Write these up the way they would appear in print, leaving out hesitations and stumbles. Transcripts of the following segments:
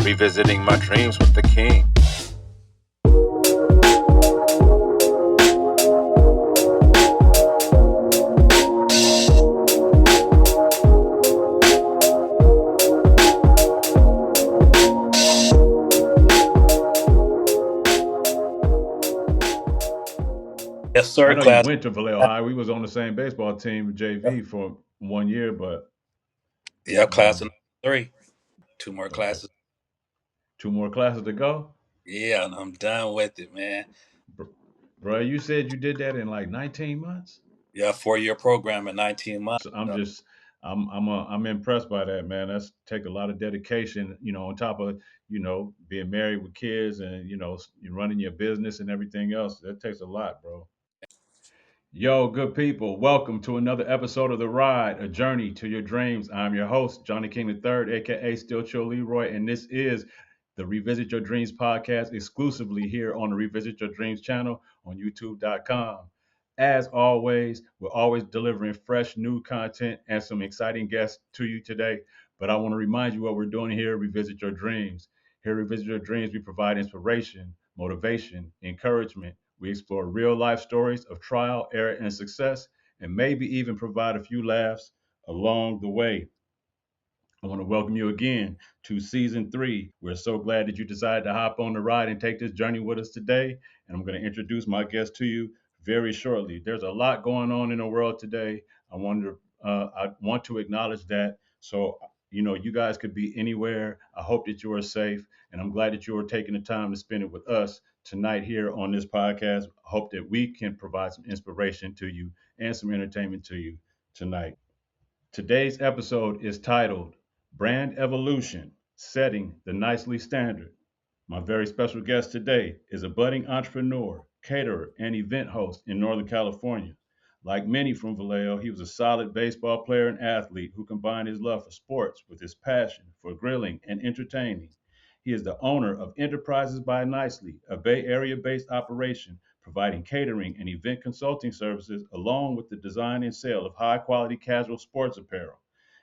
revisiting my dreams with the king. Yes, I sir, know you class. went to Vallejo High. We was on the same baseball team, JV, for 1 year, but Yeah, class of um, 3. Two more okay, classes. 2 more classes to go. Yeah, and I'm done with it, man. Br- Bro, you said you did that in like 19 months. Yeah, 4-year program in 19 months. So I'm impressed by that, man. That's take a lot of dedication, on top of, being married with kids and, running your business and everything else. That takes a lot, bro. Yo, good people, welcome to another episode of The Ride, a journey to your dreams. I'm your host, Johnny King III, aka Still Chill Leroy, and this is the Revisit Your Dreams podcast exclusively here on the Revisit Your Dreams channel on YouTube.com. As always, we're always delivering fresh new content and some exciting guests to you today. But I want to remind you what we're doing here, Revisit Your Dreams. Here, Revisit Your Dreams, we provide inspiration, motivation, encouragement. We explore real life stories of trial, error, and success, and maybe even provide a few laughs along the way. I want to welcome you again to season 3. We're so glad that you decided to hop on the ride and take this journey with us today. And I'm going to introduce my guest to you very shortly. There's a lot going on in the world today. I want to acknowledge that. So, you guys could be anywhere. I hope that you are safe. And I'm glad that you are taking the time to spend it with us tonight here on this podcast. I hope that we can provide some inspiration to you and some entertainment to you tonight. Today's episode is titled Brand Evolution Setting the Nicely Standard. My very special guest today is a budding entrepreneur, caterer, and event host in Northern California. Like many from Vallejo, he was a solid baseball player and athlete who combined his love for sports with his passion for grilling and entertaining. He is the owner of Enterprises by Nicely, a Bay Area based operation providing catering and event consulting services along with the design and sale of high quality casual sports apparel.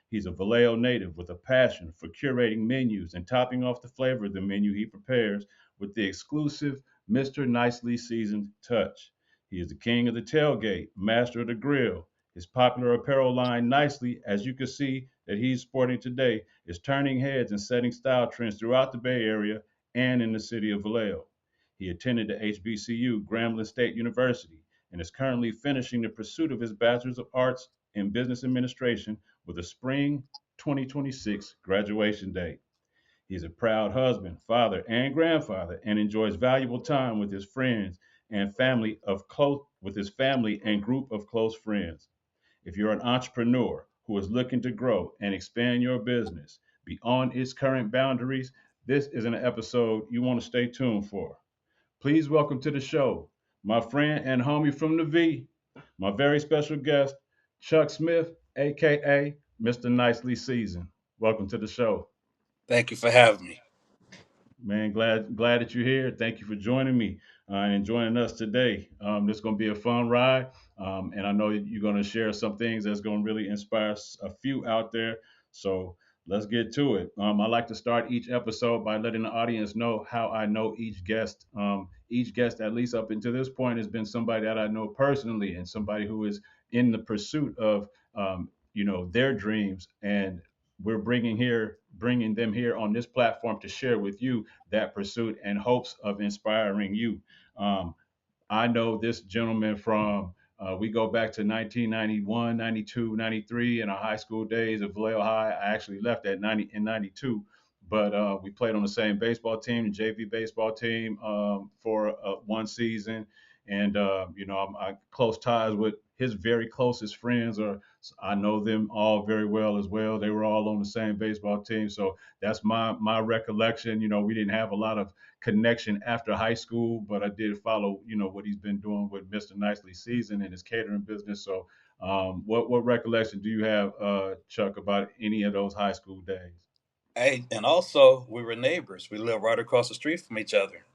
He's a Vallejo native with a passion for curating menus and topping off the flavor of the menu he prepares with the exclusive Mr. Nicely Seasoned touch. He is the king of the tailgate, master of the grill. His popular apparel line, Nicely, as you can see that he's sporting today, is turning heads and setting style trends throughout the Bay Area and in the city of Vallejo. He attended the HBCU, Grambling State University, and is currently finishing the pursuit of his Bachelor's of Arts in Business Administration with a spring 2026 graduation date. He is a proud husband, father, and grandfather, and enjoys valuable time with his friends and family of close with his family and group of close friends. If you're an entrepreneur who is looking to grow and expand your business beyond its current boundaries, this is an episode you want to stay tuned for. Please welcome to the show my friend and homie from the V, my very special guest, Chuck Smith, aka Mr. Nicely Seasoned. Welcome to the show. Thank you for having me. Man, glad that you're here. Thank you for joining me and joining us today. This is going to be a fun ride, and I know you're going to share some things that's going to really inspire a few out there. So let's get to it. I like to start each episode by letting the audience know how I know each guest. Each guest, at least up until this point, has been somebody that I know personally and somebody who is in the pursuit of their dreams, and we're bringing them here on this platform to share with you that pursuit and hopes of inspiring you. Um, I know this gentleman from, we go back to 1991, 92, 93 in our high school days of Vallejo High. I actually left at 90 in 92, but we played on the same baseball team, the JV baseball team, for 1 season. And, I close ties with his very closest friends, or I know them all very well as well. They were all on the same baseball team. So that's my recollection. We didn't have a lot of connection after high school, but I did follow, what he's been doing with Mr. Nicely Season and his catering business. So, what recollection do you have, Chuck, about any of those high school days? Hey, and also we were neighbors. We lived right across the street from each other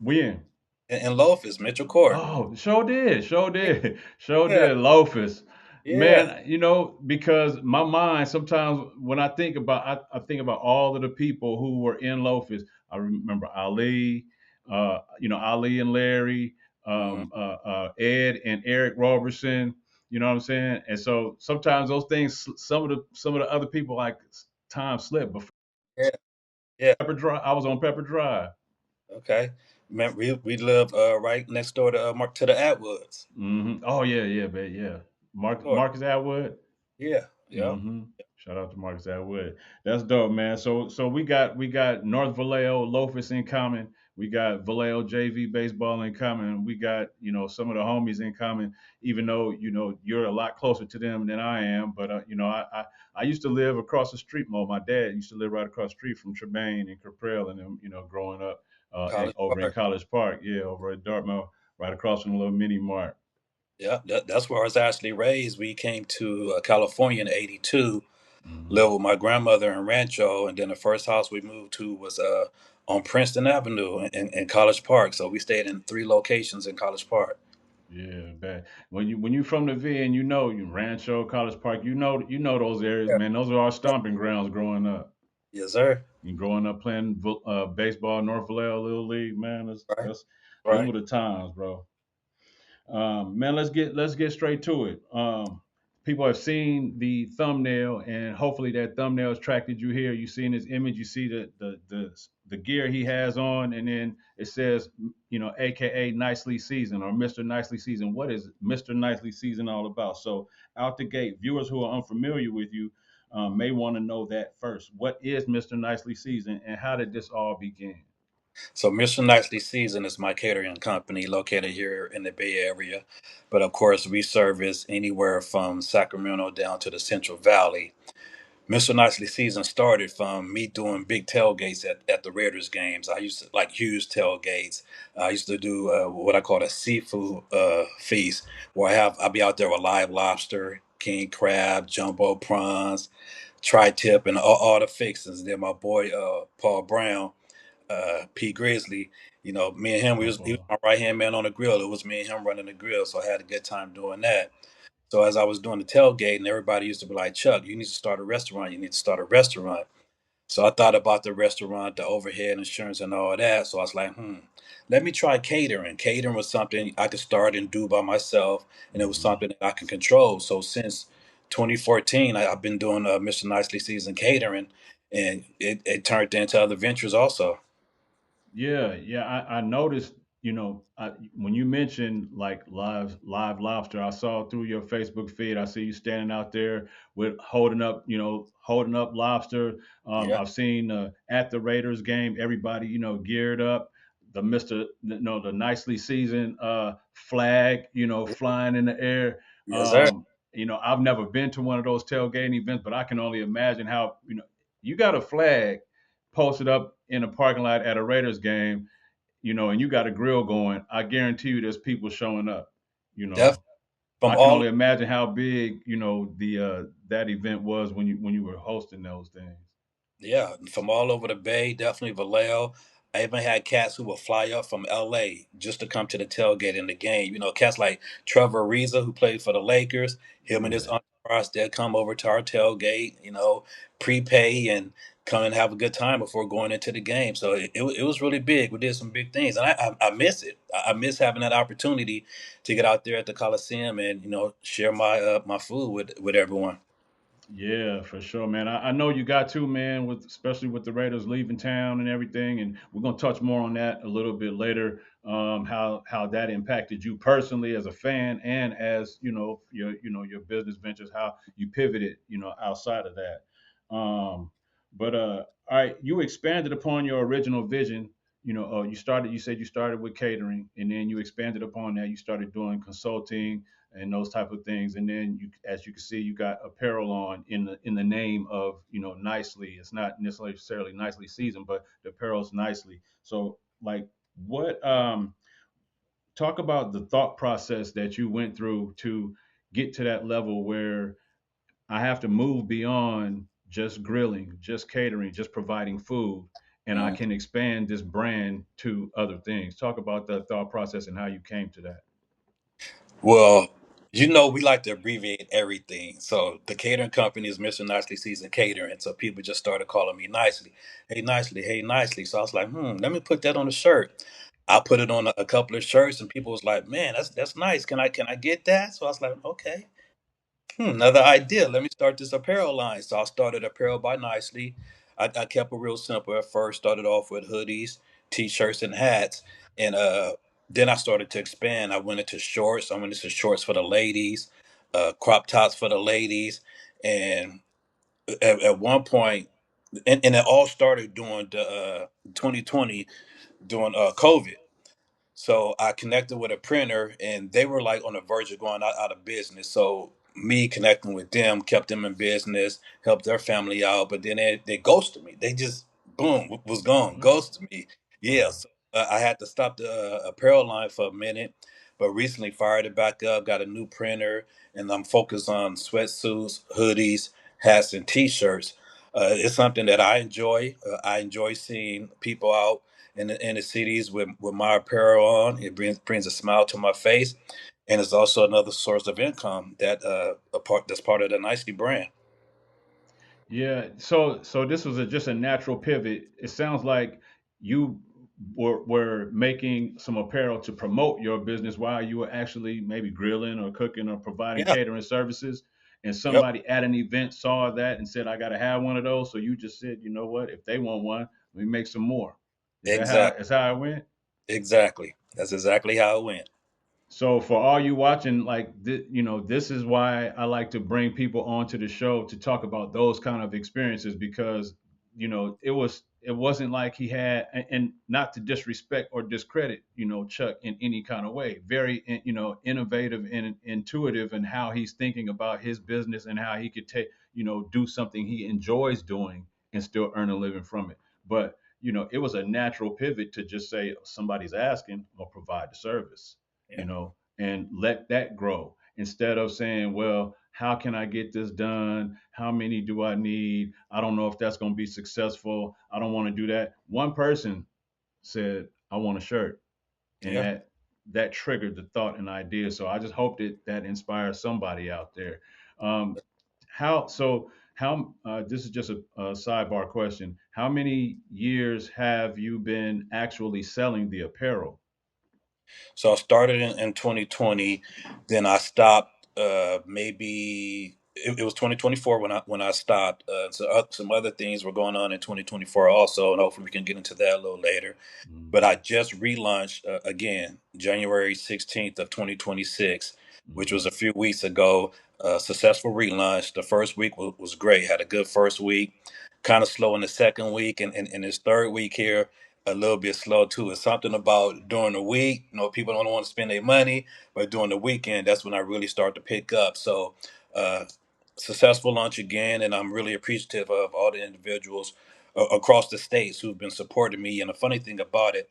When? in Loftus, Mitchell Court. Oh, sure did, sure Yeah, did, sure yeah, did. Lofus. Yeah. Man, because my mind sometimes when I think about I think about all of the people who were in Lofus. I remember Ali, Ali and Larry, Hmm. Ed and Eric Robertson. You know what I'm saying? And so sometimes those things, some of the other people like time slip. Before Yeah. Yeah. Pepper Drive, I was on Pepper Drive. Okay. Man, we live right next door to to the Atwoods. Oh yeah, yeah, man, yeah. Sure. Marcus Atwood. Yeah. Yeah. hmm Shout out to Marcus Atwood. That's dope, man. So we got North Vallejo, Lofus in common. We got Vallejo JV baseball in common. We got some of the homies in common. Even though you're a lot closer to them than I am, but I used to live across the street. Mo, my dad used to live right across the street from Tremayne and Caprell, and them. Growing up College over in Park. College Park, yeah, over at Dartmouth, right across from the little mini mart. Yeah. That's where I was actually raised. We came to California in '82. hmm Lived with my grandmother in Rancho, and then the first house we moved to was on Princeton Avenue in College Park. So we stayed in three locations in College Park. Yeah, bad. When you from the V and you Rancho, College Park, you know those areas, Yeah. man. Those are our stomping grounds growing up. Yes, sir. And growing up playing baseball, North Vallejo Little League, man. Right. That's them Right. were the times, bro. Man, let's get straight to it. People have seen the thumbnail, and hopefully that thumbnail has attracted you here. You seen his image, you see the gear he has on, and then it says, AKA Nicely Season or Mr. Nicely Season. What is Mr. Nicely Season all about? So out the gate, viewers who are unfamiliar with you may want to know that first. What is Mr. Nicely Season, and how did this all begin? So Mission Nicely Season is my catering company located here in the Bay Area. But of course, we service anywhere from Sacramento down to the Central Valley. Mr. Nicely Season started from me doing big tailgates at the Raiders games. I used to like huge tailgates. I used to do what I call a seafood feast, where I'll be out there with live lobster, king crab, jumbo prawns, tri-tip, and all the fixings. Then my boy Paul Brown, P Grizzly, me and him, Oh he was boy. my right hand man on the grill. It was me and him running the grill, so I had a good time doing that. So as I was doing the tailgate, and everybody used to be like, Chuck, you need to start a restaurant. You need to start a restaurant. So I thought about the restaurant, the overhead insurance, and all that. So I was like, let me try catering. Catering was something I could start and do by myself, and it was hmm something that I can control. So since 2014, I've been doing Mr. Nicely Seasoned catering, and it turned into other ventures also. Yeah, yeah. I noticed, when you mentioned like live lobster, I saw through your Facebook feed. I see you standing out there with holding up lobster. Yeah, I've seen at the Raiders game, everybody, geared up. The nicely seasoned flag, flying in the air. yes, sir. I've never been to one of those tailgating events, but I can only imagine how, you got a flag posted up in a parking lot at a Raiders game, and you got a grill going, I guarantee you there's people showing up. You Def know, from I can all only imagine how big, the that event was when you were hosting those things. Yeah, from all over the Bay, definitely Vallejo. I even had cats who would fly up from LA just to come to the tailgate in the game. Cats like Trevor Ariza, who played for the Lakers, him and his Yeah. entourage, they'd come over to our tailgate, prepay and come and have a good time before going into the game. So it was really big. We did some big things, and I miss it. I miss having that opportunity to get out there at the Coliseum and share my food with everyone. Yeah, for sure, man. I know you got to, man, with especially with the Raiders leaving town and everything, and we're gonna touch more on that a little bit later. How that impacted you personally as a fan and as your business ventures, how you pivoted, outside of that. But all right, you expanded upon your original vision. You said you started with catering, and then you expanded upon that. You started doing consulting and those type of things. And then as you can see, you got apparel on in the name of nicely. It's not necessarily nicely seasoned, but the apparel's nicely. So like, what talk about the thought process that you went through to get to that level where I have to move beyond just grilling, just catering, just providing food, and I Mm. can expand this brand to other things. Talk about the thought process and how you came to that. Well. We like to abbreviate everything. So the catering company is Mr. Nicely Seasoned Catering. So people just started calling me Nicely. Hey, Nicely. Hey, Nicely. So I was like, let me put that on a shirt. I put it on a couple of shirts, and people was like, man, that's nice. Can I get that? So I was like, okay. Another idea. Let me start this apparel line. So I started Apparel by Nicely. I kept it real simple at first. Started off with hoodies, t-shirts, and hats, and then I started to expand. I went into shorts. I went into shorts for the ladies, crop tops for the ladies, and at one point, and it all started during the 2020 during COVID. So I connected with a printer, and they were like on the verge of going out of business. So me connecting with them kept them in business, helped their family out. But then they ghosted me. They just boom was gone, What? ghosted me. Yeah, Wow. so I had to stop the apparel line for a minute, but recently fired it back up. Got a new printer, and I'm focused on sweatsuits, hoodies, hats, and t-shirts. It's something that I enjoy. I enjoy seeing people out in the cities with my apparel on. It brings a smile to my face, and it's also another source of income that's part of the Nicely brand. Yeah, so this was just a natural pivot. It sounds like you were making some apparel to promote your business while you were actually maybe grilling or cooking or providing Yeah. catering services. And Yep. somebody at an event saw that and said, "I got to have one of those." So you just said, "You know what? If they want one, let me make some more." Is that how? Exactly. Is how it went? Exactly. That's exactly how it went. So for all you watching, this is why I like to bring people onto the show to talk about those kind of experiences because it wasn't like he had, and not to disrespect or discredit Chuck in any kind of way. Very innovative and intuitive in how he's thinking about his business and how he could take do something he enjoys doing and still earn a living from it. But it was a natural pivot to just say somebody's asking or provide the service Yeah. and let that grow instead of saying, well, how can I get this done? How many do I need? I don't know if that's going to be successful. I don't want to do that. One person said, I want a shirt. And Yeah. that triggered the thought and idea. So I just hope that inspires somebody out there. Um, this is just a sidebar question. How many years have you been actually selling the apparel? So I started in 2020, then I stopped. Maybe it was 2024 when I stopped. So some other things were going on in 2024 also, and hopefully we can get into that a little later. Mm-hmm. But I just relaunched again January 16th of 2026, which Mm-hmm. was a few weeks ago. Successful relaunch. The first week was great. Had a good first week. Kind of slow in the second week, and this third week here a little bit slow too. It's something about during the week. People don't want to spend their money, but during the weekend, that's when I really start to pick up. So, uh, successful launch again, and I'm really appreciative of all the individuals across the states who've been supporting me. And the funny thing about it,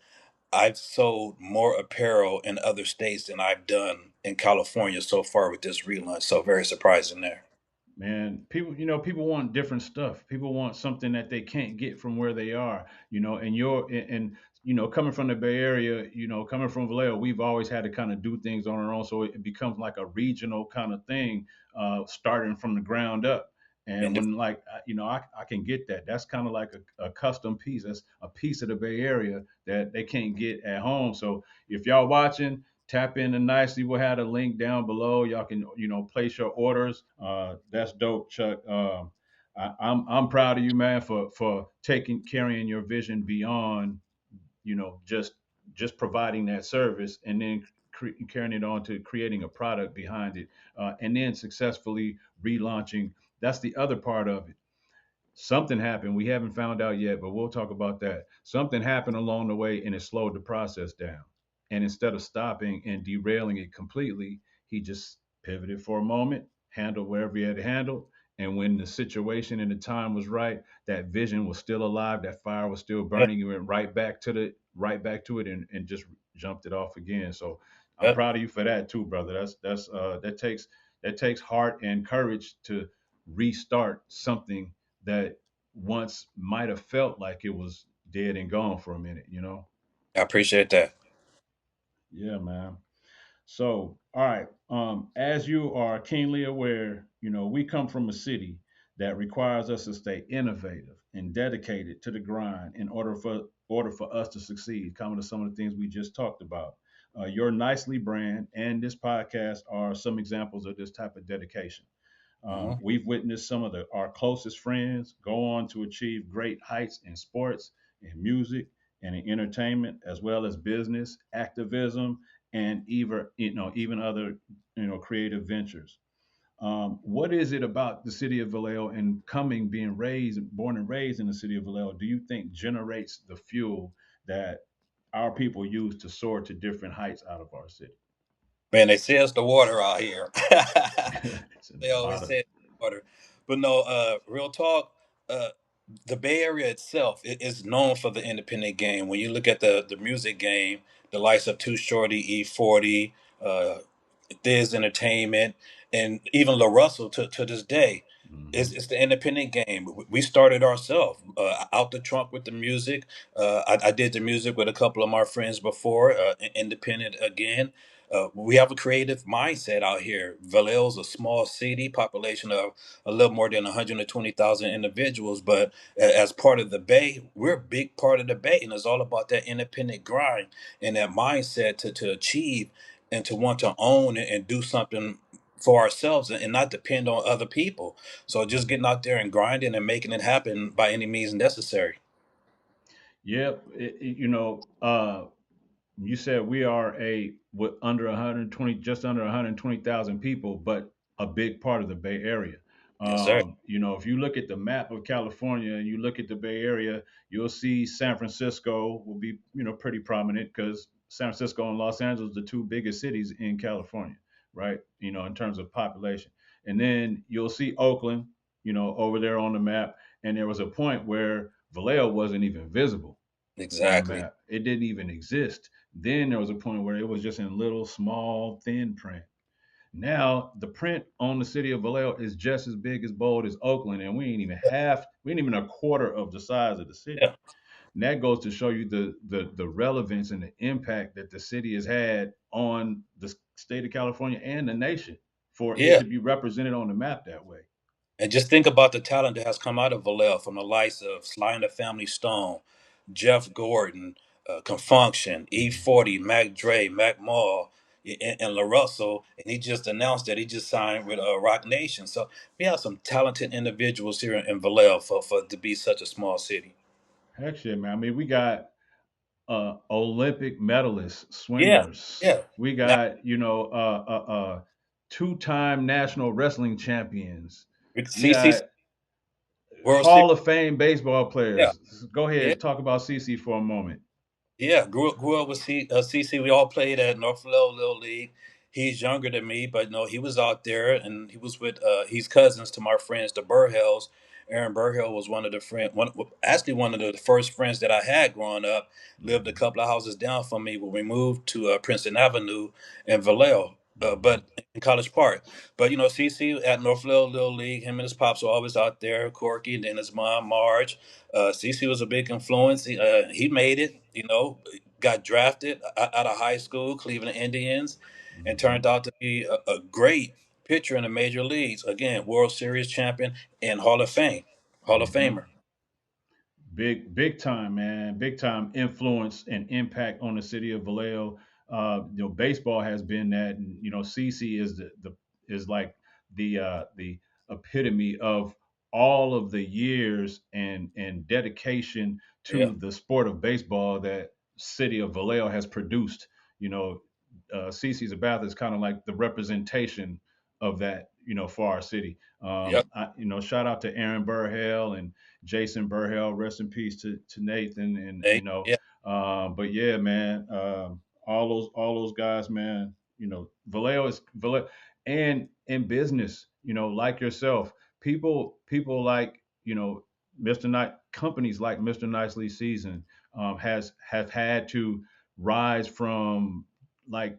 I've sold more apparel in other states than I've done in California so far with this relaunch. So very surprising there. Man, people want different stuff. People want something that they can't get from where they are, and coming from the Bay Area, coming from Vallejo, we've always had to kind of do things on our own. So it becomes like a regional kind of thing, starting from the ground up. And And when I can get that. That's kind of like a custom piece. That's a piece of the Bay Area that they can't get at home. So if y'all watching, tap in and nicely. We'll have a link down below. Y'all can place your orders. That's dope, Chuck. I'm proud of you, man, for carrying your vision beyond just providing that service and then carrying it on to creating a product behind it, and then successfully relaunching. That's the other part of it. Something happened. We haven't found out yet, but we'll talk about that. Something happened along the way and it slowed the process down. And instead of stopping and derailing it completely, he just pivoted for a moment, handled wherever he had to handle. And when the situation and the time was right, that vision was still alive, that fire was still yeah, burning. You went right back to it and just jumped it off again. So I'm yeah, proud of you for that too, brother. That takes heart and courage to restart something that once might have felt like it was dead and gone for a minute. I appreciate that. Yeah, man. So, all right. As you are keenly aware, we come from a city that requires us to stay innovative and dedicated to the grind in order for us to succeed. Coming to some of the things we just talked about, your Nicely brand and this podcast are some examples of this type of dedication. Hmm. We've witnessed some of our closest friends go on to achieve great heights in sports, in music, and in entertainment, as well as business, activism, and even other creative ventures. What is it about the city of Vallejo and being born and raised in the city of Vallejo, do you think generates the fuel that our people use to soar to different heights out of our city? Man, they say it's the water out here. It's a They always lot of. say it's the water, but no. Real talk. Uh, the Bay Area itself is known for the independent game. When you look at the music game, the likes of Too Shorty, E40, Thiz Entertainment, and even La Russell to this day. Hmm. It's the independent game. We started ourselves out the trunk with the music. I did the music with a couple of my friends before, independent again. We have a creative mindset out here. Vallejo's a small city, population of a little more than 120,000 individuals, but as part of the Bay, we're a big part of the Bay, and it's all about that independent grind and that mindset to achieve and to want to own and do something for ourselves and not depend on other people. So just getting out there and grinding and making it happen by any means necessary. Yep. You said we are with under 120, just under 120,000 people, but a big part of the Bay Area. Yes, sir. If you look at the map of California and you look at the Bay Area, you'll see San Francisco will be, pretty prominent because San Francisco and Los Angeles are the two biggest cities in California, right? In terms of population. And then you'll see Oakland, over there on the map. And there was a point where Vallejo wasn't even visible on the Exactly. map. It didn't even exist. Then there was a point where it was just in little, small, thin print. Now the print on the city of Vallejo is just as big as bold as Oakland, and we ain't even a quarter of the size of the city. Yeah. And that goes to show you the relevance and the impact that the city has had on the state of California and the nation for it Yeah. to be represented on the map that way. And just think about the talent that has come out of Vallejo from the likes of Sly and the Family Stone, Jeff Gordon, Confunction, Mhm. E40, Mac Dre, Mac Mall, and La Russell. And he just announced that he just signed with Rock Nation. So we have some talented individuals here in Vallejo for to be such a small city. Heck yeah, man. I mean, we got Olympic medalists, Yeah. swimmers. Yeah. We Now, got, two-time national wrestling champions. We CC got World Series. Hall of Fame baseball Yeah. players. Go Yeah. ahead, talk about CC for a moment. Yeah, grew up with CC. We all played at North Little League. He's younger than me, but no, he was out there, and he was with. He's cousins to my friends, the Burhells. Aaron Burhill was one of the actually one of the first friends that I had growing up. Lived a Mhm, couple of houses down from me when we moved to Princeton Avenue in Vallejo, mhm, but in College Park. But CC at North Little League, him and his pops were always out there. Corky, and then his mom Marge. CC was a big influence. He made it, got drafted out of high school, Cleveland Indians, and mhm, turned out to be a great pitcher in the major leagues. Again, World Series champion and Hall of mhm. Famer. Big time, man. Big time influence and impact on the city of Vallejo. Baseball has been that, and CC is like the epitome of all of the years and dedication Yeah, to the sport of baseball that city of Vallejo has produced. You know, CC Sabathia is kind of like the representation of that. For our city. yep. Shout out to Aaron Burhell and Jason Burhell. Rest in peace to Nathan. And Hey, yeah, but yeah, man, all those guys, man. Vallejo is Vallejo, and in business, like yourself, people like Mr. Knight, companies like Mr. Nicely Season have had to rise from like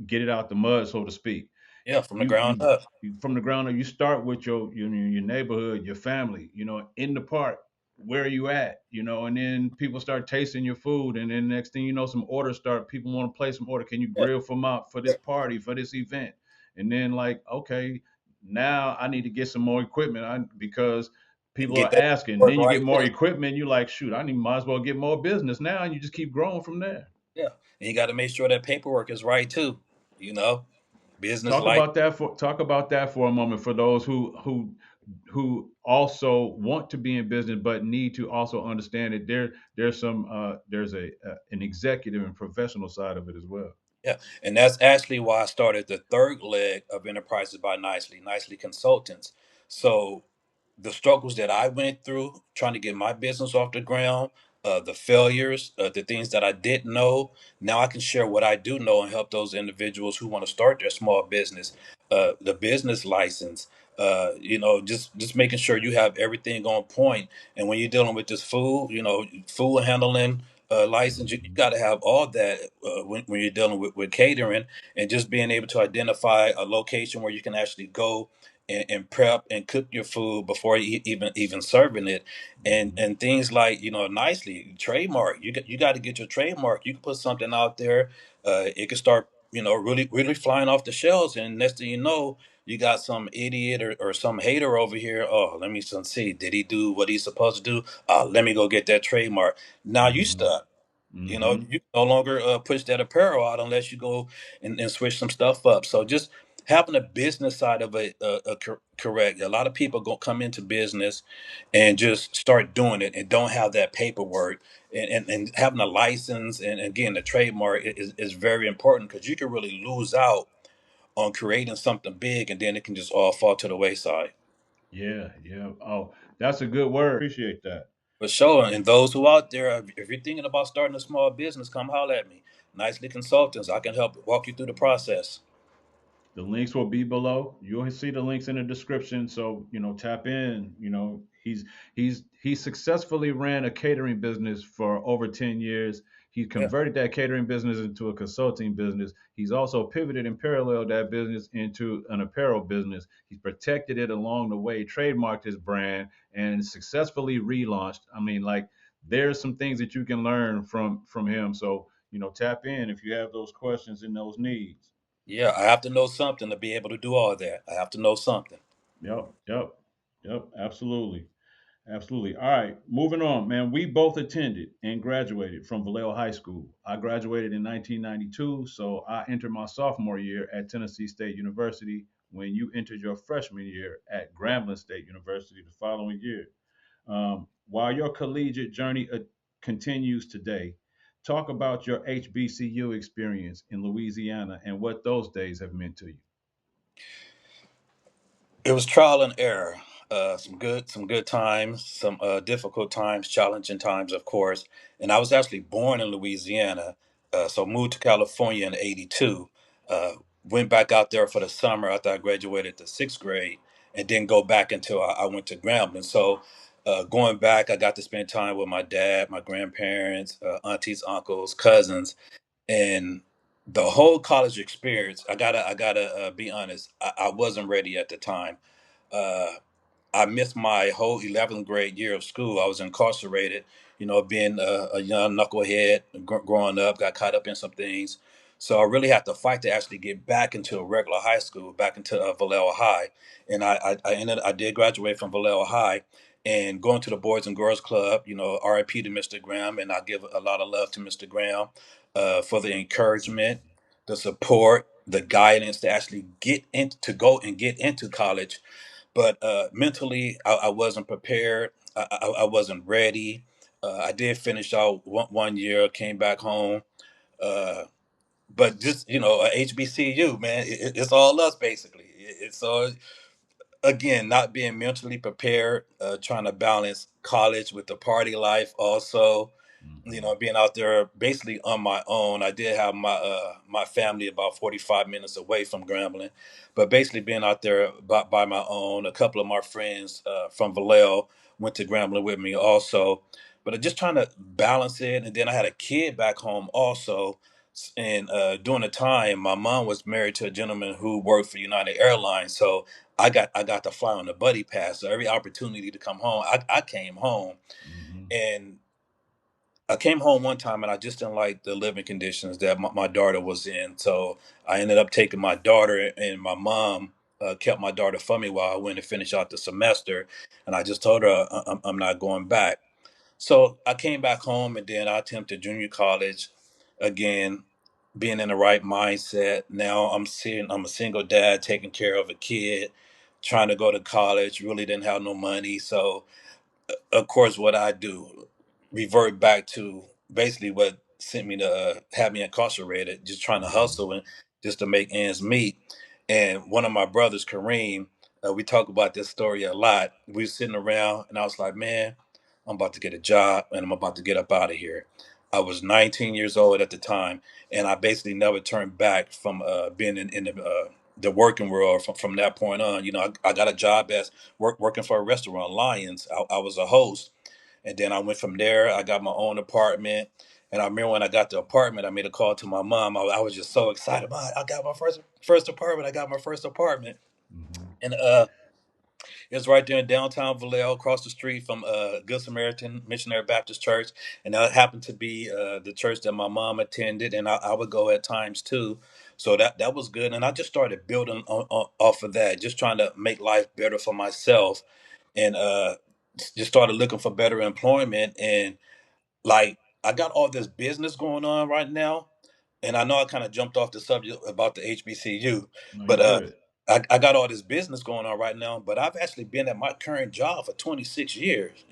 get it out the mud, so to speak. yeah, from the You ground you, up. you from the ground up. You start with your neighborhood, your family. In the park. where are you at, and then people start tasting your food, and then next thing you know, some orders start. People want to place some order. Can you Yeah, grill for yeah. this party, for this event? And then like, okay, now I need to get some more equipment because And people get are that asking. work Then you get right more there. equipment. You're like, shoot, might as well get more business now, and you just keep growing from there. Yeah, and you got to make sure that paperwork is right too. You know, business like. Talk about that for a moment for those who also want to be in business but need to also understand that there's an executive and professional side of it as well. Yeah, and that's actually why I started the third leg of Enterprises by Nicely Consultants. So the struggles that I went through trying to get my business off the ground, the failures, the things that I didn't know. Now I can share what I do know and help those individuals who want to start their small business, the business license. Just making sure you have everything on point. And when you're dealing with this food, food handling license, you Mhm. got to have all that when you're dealing with catering, and just being able to identify a location where you can actually go and prep and cook your food before you even serving it, Mhm. and things like nicely trademark. You got to get your trademark. You can put something out there, it can start really really flying off the shelves, and next thing you know, you got some idiot or some hater over here. Oh, let me see. Did he do what he's supposed to do? Let me go get that trademark. Now you Mhm. stuck. Mhm. You no longer push that apparel out unless you go and switch some stuff up. So just having a business side of it correct. A lot of people come into business and just start doing it and don't have that paperwork, and having a license and again the trademark is very important, because you can really lose out on creating something big, and then it can just all fall to the wayside. Yeah, yeah. Oh, that's a good word. Appreciate that. For sure. And those who out there, if you're thinking about starting a small business, come holler at me. Nicely Consultants. I can help walk you through the process. The links will be below. You'll see the links in the description. So, tap in. He successfully ran a catering business for over 10 years. He Yeah. converted that catering business into a consulting business. He's also pivoted and paralleled that business into an apparel business. He's protected it along the way, trademarked his brand, and successfully relaunched. I mean, like, there's some things that you can learn from him. So, tap in if you have those questions and those needs. Yeah. I have to know something to be able to do all that. I have to know something. Yep, yep, yep, absolutely. Absolutely. All right, moving on, man. We both attended and graduated from Vallejo High School. I graduated in 1992, so I entered my sophomore year at Tennessee State University when you entered your freshman year at Grambling State University the following year. While your collegiate journey continues today, talk about your HBCU experience in Louisiana and what those days have meant to you. It was trial and error. Some good times, some difficult times, challenging times, of course. And I was actually born in Louisiana, so moved to California in '82. Uh, Went back out there for the summer after I graduated the sixth grade, and didn't go back until I went to Grambling. So, going back, I got to spend time with my dad, my grandparents, aunties, uncles, cousins, and the whole college experience. I gotta be honest. I wasn't ready at the time. Uh, I missed my whole 11th grade year of school. I was incarcerated, being a young knucklehead growing up, got caught up in some things. So I really had to fight to actually get back into a regular high school, back into Vallejo High. And I did graduate from Vallejo High and going to the Boys and Girls Club, RIP to Mr. Graham. And I give a lot of love to Mr. Graham for the encouragement, the support, the guidance to actually to go and get into college, but mentally I wasn't prepared. I wasn't ready. I did finish out one year, came back home, uh, but just HBCU, man, it's all us basically. It's all, again, not being mentally prepared, trying to balance college with the party life also, Hmm. being out there basically on my own. I did have my family about 45 minutes away from Grambling, but basically being out there by my own. A couple of my friends from Vallejo went to Grambling with me also, but just trying to balance it. And then I had a kid back home also, And during the time, my mom was married to a gentleman who worked for United Airlines, so I got to fly on the buddy pass. So every opportunity to come home, I came home, Hmm. and I came home one time, and I just didn't like the living conditions that my daughter was in. So I ended up taking my daughter, and my mom kept my daughter for me while I went and finished out the semester. And I just told her I'm not going back. So I came back home, and then I attempted junior college again, being in the right mindset. Now I'm a single dad taking care of a kid, trying to go to college, really didn't have no money. So of course, what I do, revert back to basically what sent me to have me incarcerated, just trying to Hmm. hustle and just to make ends meet. And one of my brothers, Kareem, we talk about this story a lot. We were sitting around, and I was like, "Man, I'm about to get a job, and I'm about to get up out of here." I was 19 years old at the time, and I basically never turned back from being in the working world from that point on. I got a job as working for a restaurant, Lions. I was a host, and then I went from there. I got my own apartment, and I remember when I got the apartment, I made a call to my mom. I was just so excited. "Mom, I got my first apartment. I got my first apartment." Hmm. And it's right there in downtown Vallejo, across the street from Good Samaritan Missionary Baptist Church, and that happened to be the church that my mom attended, and I would go at times too. So that was good, and I just started building off of that, just trying to make life better for myself, and just started looking for better employment. And like, I got all this business going on right now, and I know I kind of jumped off the subject about the HBCU, No, you're but good. I got all this business going on right now. But I've actually been at my current job for 26 years.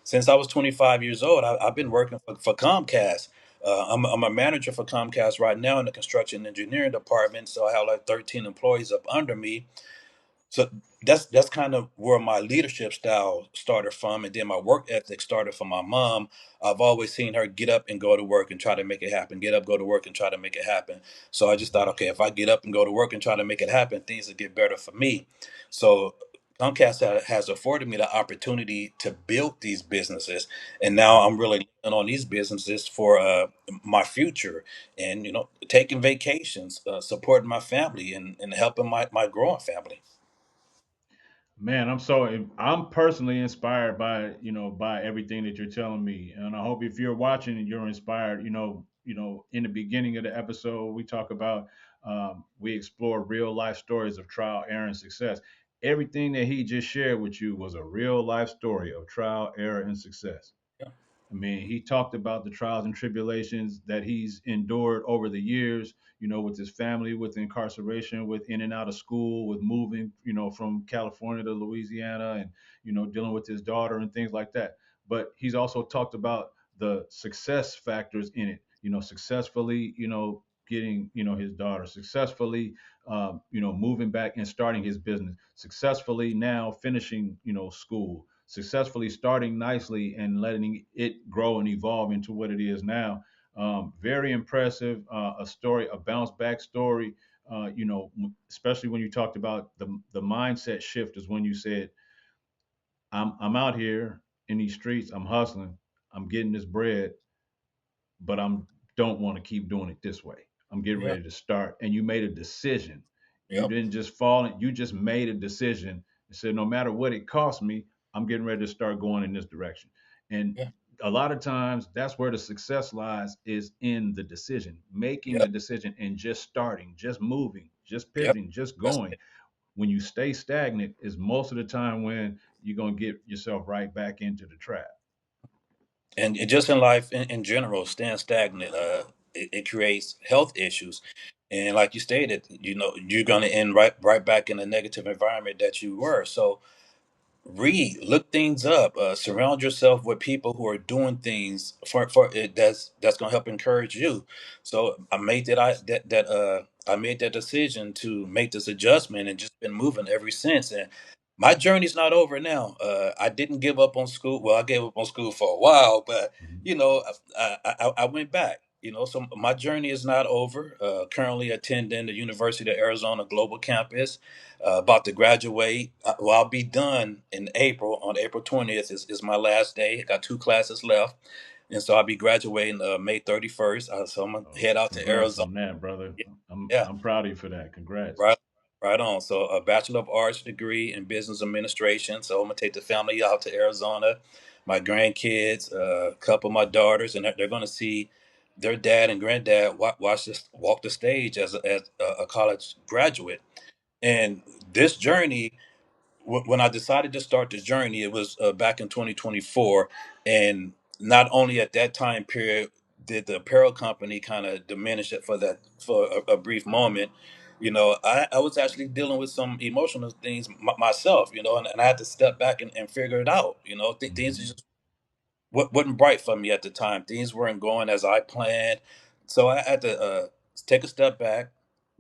Since I was 25 years old, I've been working for Comcast. I'm a manager for Comcast right now in the construction engineering department. So I have like 13 employees up under me. So that's kind of where my leadership style started from, and then my work ethic started from my mom. I've always seen her get up and go to work and try to make it happen. Get up, go to work, and try to make it happen. So I just thought, okay, if I get up and go to work and try to make it happen, things will get better for me. So Comcast has afforded me the opportunity to build these businesses, and now I'm really looking on these businesses for my future, and taking vacations, supporting my family, and helping my growing family. Man, I'm personally inspired by by everything that you're telling me, and I hope if you're watching and you're inspired. In the beginning of the episode, we talk about we explore real life stories of trial, error, and success. Everything that he just shared with you was a real life story of trial, error, and success. Yeah. I mean, he talked about the trials and tribulations that he's endured over the years, with his family, with incarceration, with in and out of school, with moving, from California to Louisiana and, dealing with his daughter and things like that. But he's also talked about the success factors in it, successfully, getting, his daughter, successfully, moving back and starting his business, successfully now finishing, school, successfully starting nicely and letting it grow and evolve into what it is now. Very impressive. A story, a bounce back story. Especially when you talked about the mindset shift, is when you said, I'm out here in these streets, I'm hustling, I'm getting this bread, but I'm don't want to keep doing it this way. I'm getting Yeah. ready to start. And you made a decision. You Yep. didn't just fall in, you just made a decision and said, no matter what it costs me, I'm getting ready to start going in this direction. And Yeah. a lot of times that's where the success lies, is in the decision, making a Yep. decision and just starting, just moving, just Yep. pivoting, just That's going. it. When you stay stagnant is most of the time when you're going to get yourself right back into the trap. And just in life in general, staying stagnant, it creates health issues. And like you stated, you're gonna end right back in the negative environment that you were. So read, look things up, surround yourself with people who are doing things for it that's gonna help encourage you. So I made that decision to make this adjustment and just been moving ever since. And my journey's not over now. I didn't give up on school. Well, I gave up on school for a while, but Mhm. I went back. So my journey is not over. Currently attending the University of Arizona Global Campus, about to graduate. Well, I'll be done in April. On April 20th is my last day. I got two classes left. And so I'll be graduating May 31st. So I'm gonna Oh, head out to congrats Arizona. on that, brother. Yeah, I'm yeah, I'm proud of you for that. Congrats. right, right on. So a Bachelor of Arts degree in Business Administration. So I'm gonna take the family out to Arizona. My grandkids, a couple of my daughters, and they're gonna see their dad and granddad watch this walk the stage as a college graduate. And this journey, when I decided to start the journey, it was back in 2024, and not only at that time period did the apparel company kind of diminish it for a brief moment. I was actually dealing with some emotional things myself, and I had to step back and figure it out. Things Hmm. just wasn't bright for me at the time. Things weren't going as I planned, so I had to take a step back,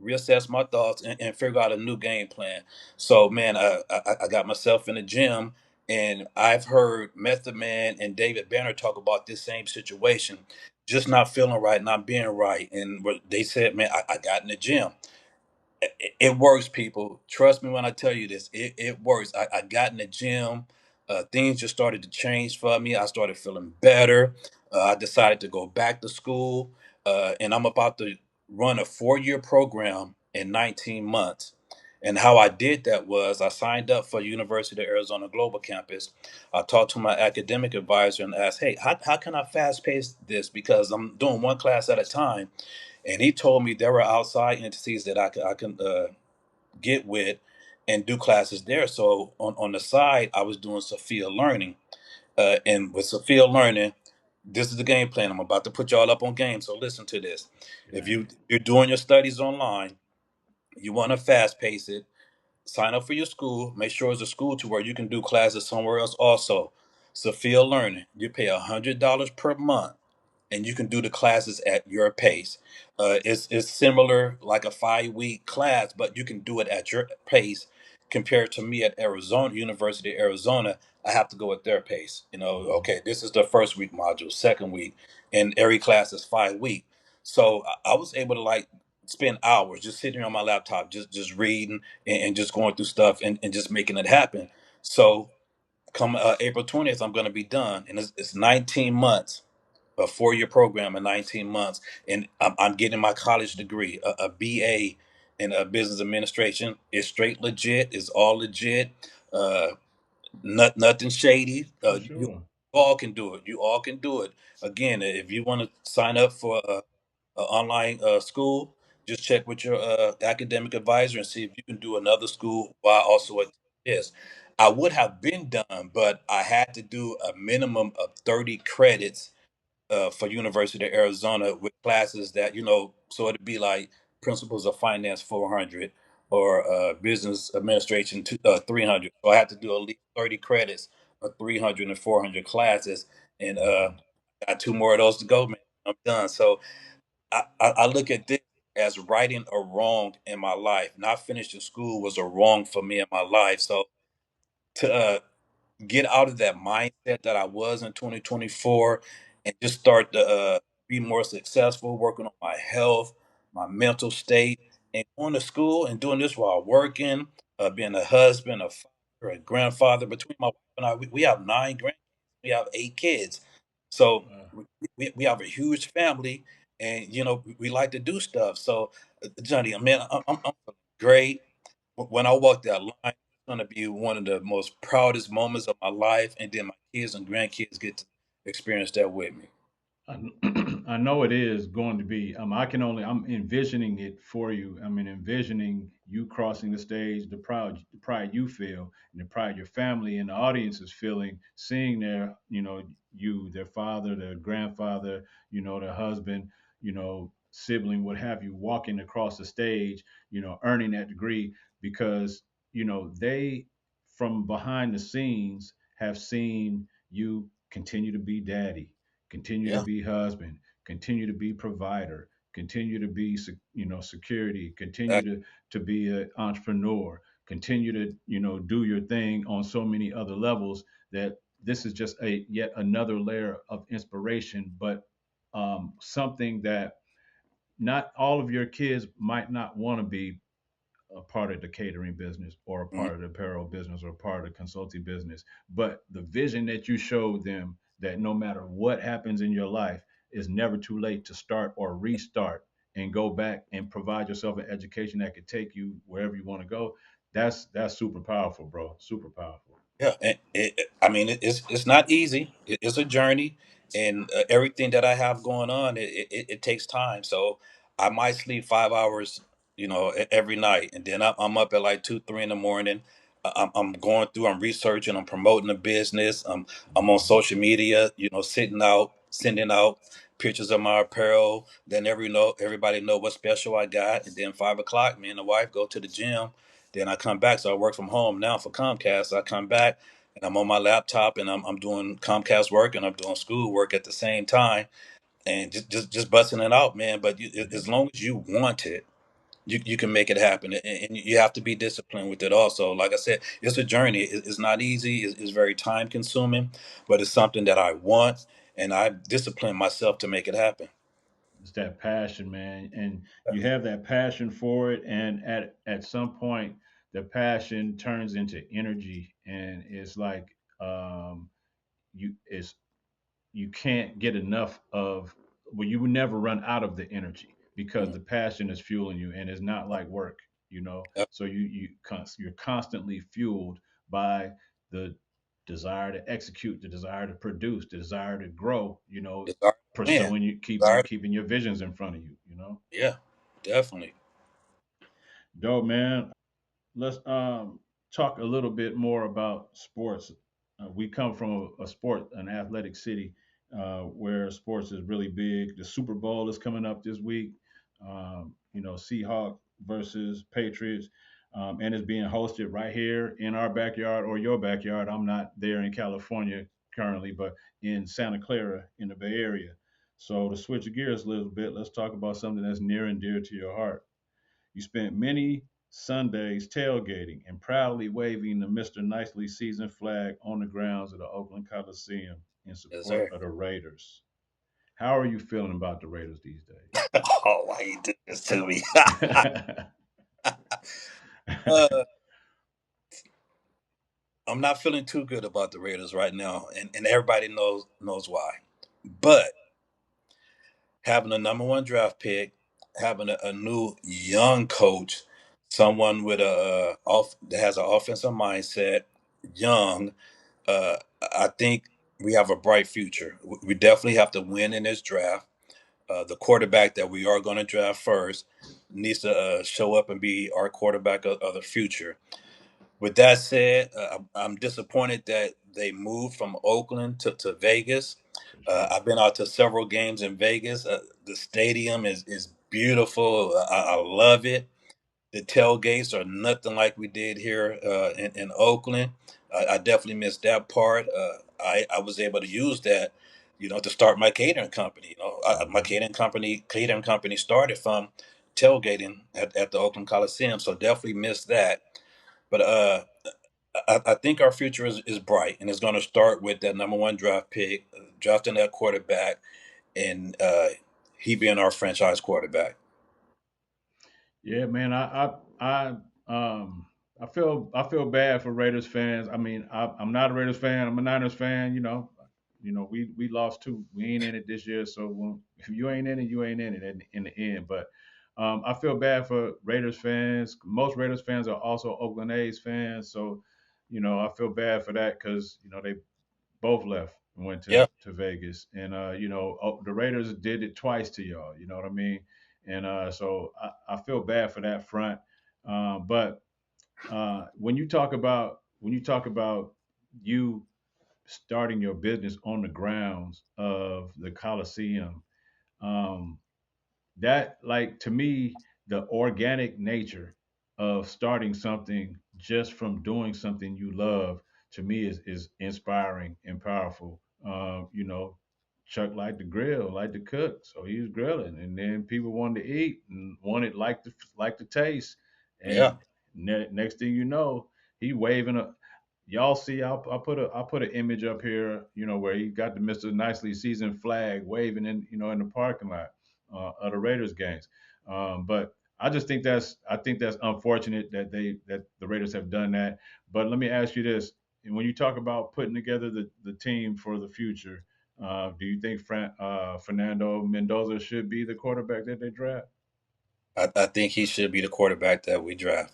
reassess my thoughts, and figure out a new game plan. So, man, I got myself in the gym, and I've heard Method Man and David Banner talk about this same situation, just not feeling right, not being right, and they said, man, I got in the gym. It works, people. Trust me when I tell you this. It works. I got in the gym. Things just started to change for me. I started feeling better. I decided to go back to school, and I'm about to run a 4-year program in 19 months. And how I did that was I signed up for University of Arizona Global Campus. I talked to my academic advisor and asked, hey, how can I fast pace this? Because I'm doing one class at a time, and he told me there were outside entities that I can get with and do classes there. So on the side, I was doing Sophia Learning, and with Sophia Learning, this is the game plan. I'm about to put y'all up on game. So listen to this. If Okay. you're doing your studies online, you want to fast pace it. Sign up for your school. Make sure it's a school to where you can do classes somewhere else. Also, Sophia Learning, you pay $100 per month and you can do the classes at your pace. It's similar like a 5 week class, but you can do it at your pace. Compared to me at Arizona University of Arizona, I have to go at their pace. Hmm. Okay, this is the first week module, second week, and every class is 5 week. So I was able to like spend hours just sitting on my laptop, just reading and just going through stuff and just making it happen. So come April 20th, I'm going to be done, and it's 19 months, a 4-year program in 19 months, and I'm getting my college degree, a BA in business administration. It's straight legit. It's all legit. Uh, nothing shady. For You sure. all can do it. You all can do it. Again, if you want to sign up for a online school, just check with your academic advisor and see if you can do another school while also at this. I would have been done, but I had to do a minimum of 30 credits for University of Arizona with classes that so it'd be like Principles of Finance 400 or Business Administration 300. So I had to do at least 30 credits of 300 and 400 classes, and Hmm. got two more of those to go, man. I'm done. So I look at this as righting a wrong in my life. Not finishing school was a wrong for me in my life. So to get out of that mindset that I was in 2024 and just start to be more successful, working on my health, my mental state, and going to school and doing this while working, being a husband, a father, a grandfather. Between my wife and I, we have 9 grandkids, we have 8 kids. So Wow. we have a huge family, and we like to do stuff. So, Johnny, man, I'm feeling great. When I walk that line, it's going to be one of the most proudest moments of my life, and then my kids and grandkids get to experience that with me. I know it is going to be. I'm envisioning it for you. I mean, envisioning you crossing the stage, the pride you feel, and the pride your family and the audience is feeling, seeing their father, their grandfather, their husband, sibling, what have you, walking across the stage, earning that degree because, they from behind the scenes have seen you continue to be daddy, continue to Yeah, be husband, continue to be provider, continue to be security, continue that, to be an entrepreneur, continue to do your thing on so many other levels that this is just a yet another layer of inspiration, but something that not all of your kids might not want to be a part of the catering business or a mm, part of the apparel business or a part of the consulting business, but the vision that you showed them that no matter what happens in your life, it's never too late to start or restart and go back and provide yourself an education that could take you wherever you want to go. That's super powerful, bro. Super powerful. Yeah, and I mean, it's not easy. It's a journey, and everything that I have going on, it takes time. So I might sleep 5 hours, every night, and then I'm up at like 2, 3 in the morning. I'm going through, I'm researching, I'm promoting the business. I'm on Hmm. social media, sitting out, sending out pictures of my apparel. Then everybody know what special I got, and then 5 o'clock, me and the wife go to the gym. Then I come back. So I work from home now for Comcast. So I come back and I'm on my laptop and I'm doing Comcast work and I'm doing school work at the same time and just busting it out, man. But as long as you want it, you can make it happen. And you have to be disciplined with it also. Like I said, it's a journey. It's not easy. It's very time consuming, but it's something that I want and I discipline myself to make it happen. It's that passion, man, and you have that passion for it, and at some point, the passion turns into energy, and it's like it's you can't get enough of. Well, you will never run out of the energy because Mm. the passion is fueling you, and it's not like work, you know. Yep. So you're constantly fueled by the desire to execute, the desire to produce, the desire to grow, Desire to win. pursuing you, Desire to- keeping your visions in front of you. yeah, definitely. Dope, man. Let's talk a little bit more about sports. We come from a sport, an athletic city, where sports is really big. The Super Bowl is coming up this week. Seahawks versus Patriots, and it's being hosted right here in our backyard or your backyard. I'm not there in California currently, but in Santa Clara in the Bay Area. So to switch gears a little bit, let's talk about something that's near and dear to your heart. You spent many Sundays tailgating and proudly waving the Mr. Nicely season flag on the grounds of the Oakland Coliseum in Yes, support sir. of the Raiders. How are you feeling about the Raiders these Oh, why you do this to me? days? uh, I'm not feeling too good about the Raiders right now, and everybody knows why. But having a number one draft pick, having a new young coach, someone with a off that has an offensive mindset, young, uh, I think we have a bright future. We definitely have to win in this draft. The quarterback that we are going to draft first needs to show up and be our quarterback of the future. With that said, I'm disappointed that they moved from Oakland to Vegas. I've been out to several games in Vegas. The stadium is beautiful. I love it. The tailgates are nothing like we did here in Oakland. I definitely missed that part. I was able to use that, to start my catering company. My Hmm. catering company started from tailgating at the Oakland Coliseum. So definitely missed that. But I think our future is bright, and it's going to start with that number one draft pick, drafting that quarterback, and he being our franchise quarterback. Yeah, man. I feel bad for Raiders fans. I mean, I'm not a Raiders fan. I'm a Niners fan. We lost two. We ain't in it this year. So if you ain't in it, you ain't in it in the end. But I feel bad for Raiders fans. Most Raiders fans are also Oakland A's fans. So I feel bad for that because they both left and went Yeah, to Vegas, and the Raiders did it twice to y'all. You know what I mean? And so I feel bad for that front. But when you talk about you starting your business on the grounds of the Coliseum, um, that, like, to me, the organic nature of starting something just from doing something you love, to me, is inspiring and powerful. Chuck liked to grill, liked to cook, so he was grilling, and then people wanted to eat and wanted like the taste, yeah, and next thing you know, he waving a. Y'all see, I'll put an image up here, where he got the Mr. Nicely seasoned flag waving in the parking lot of the Raiders games. But I think that's unfortunate that the Raiders have done that. But let me ask you this: when you talk about putting together the team for the future, do you think Fernando Mendoza should be the quarterback that they draft? I think he should be the quarterback that we draft.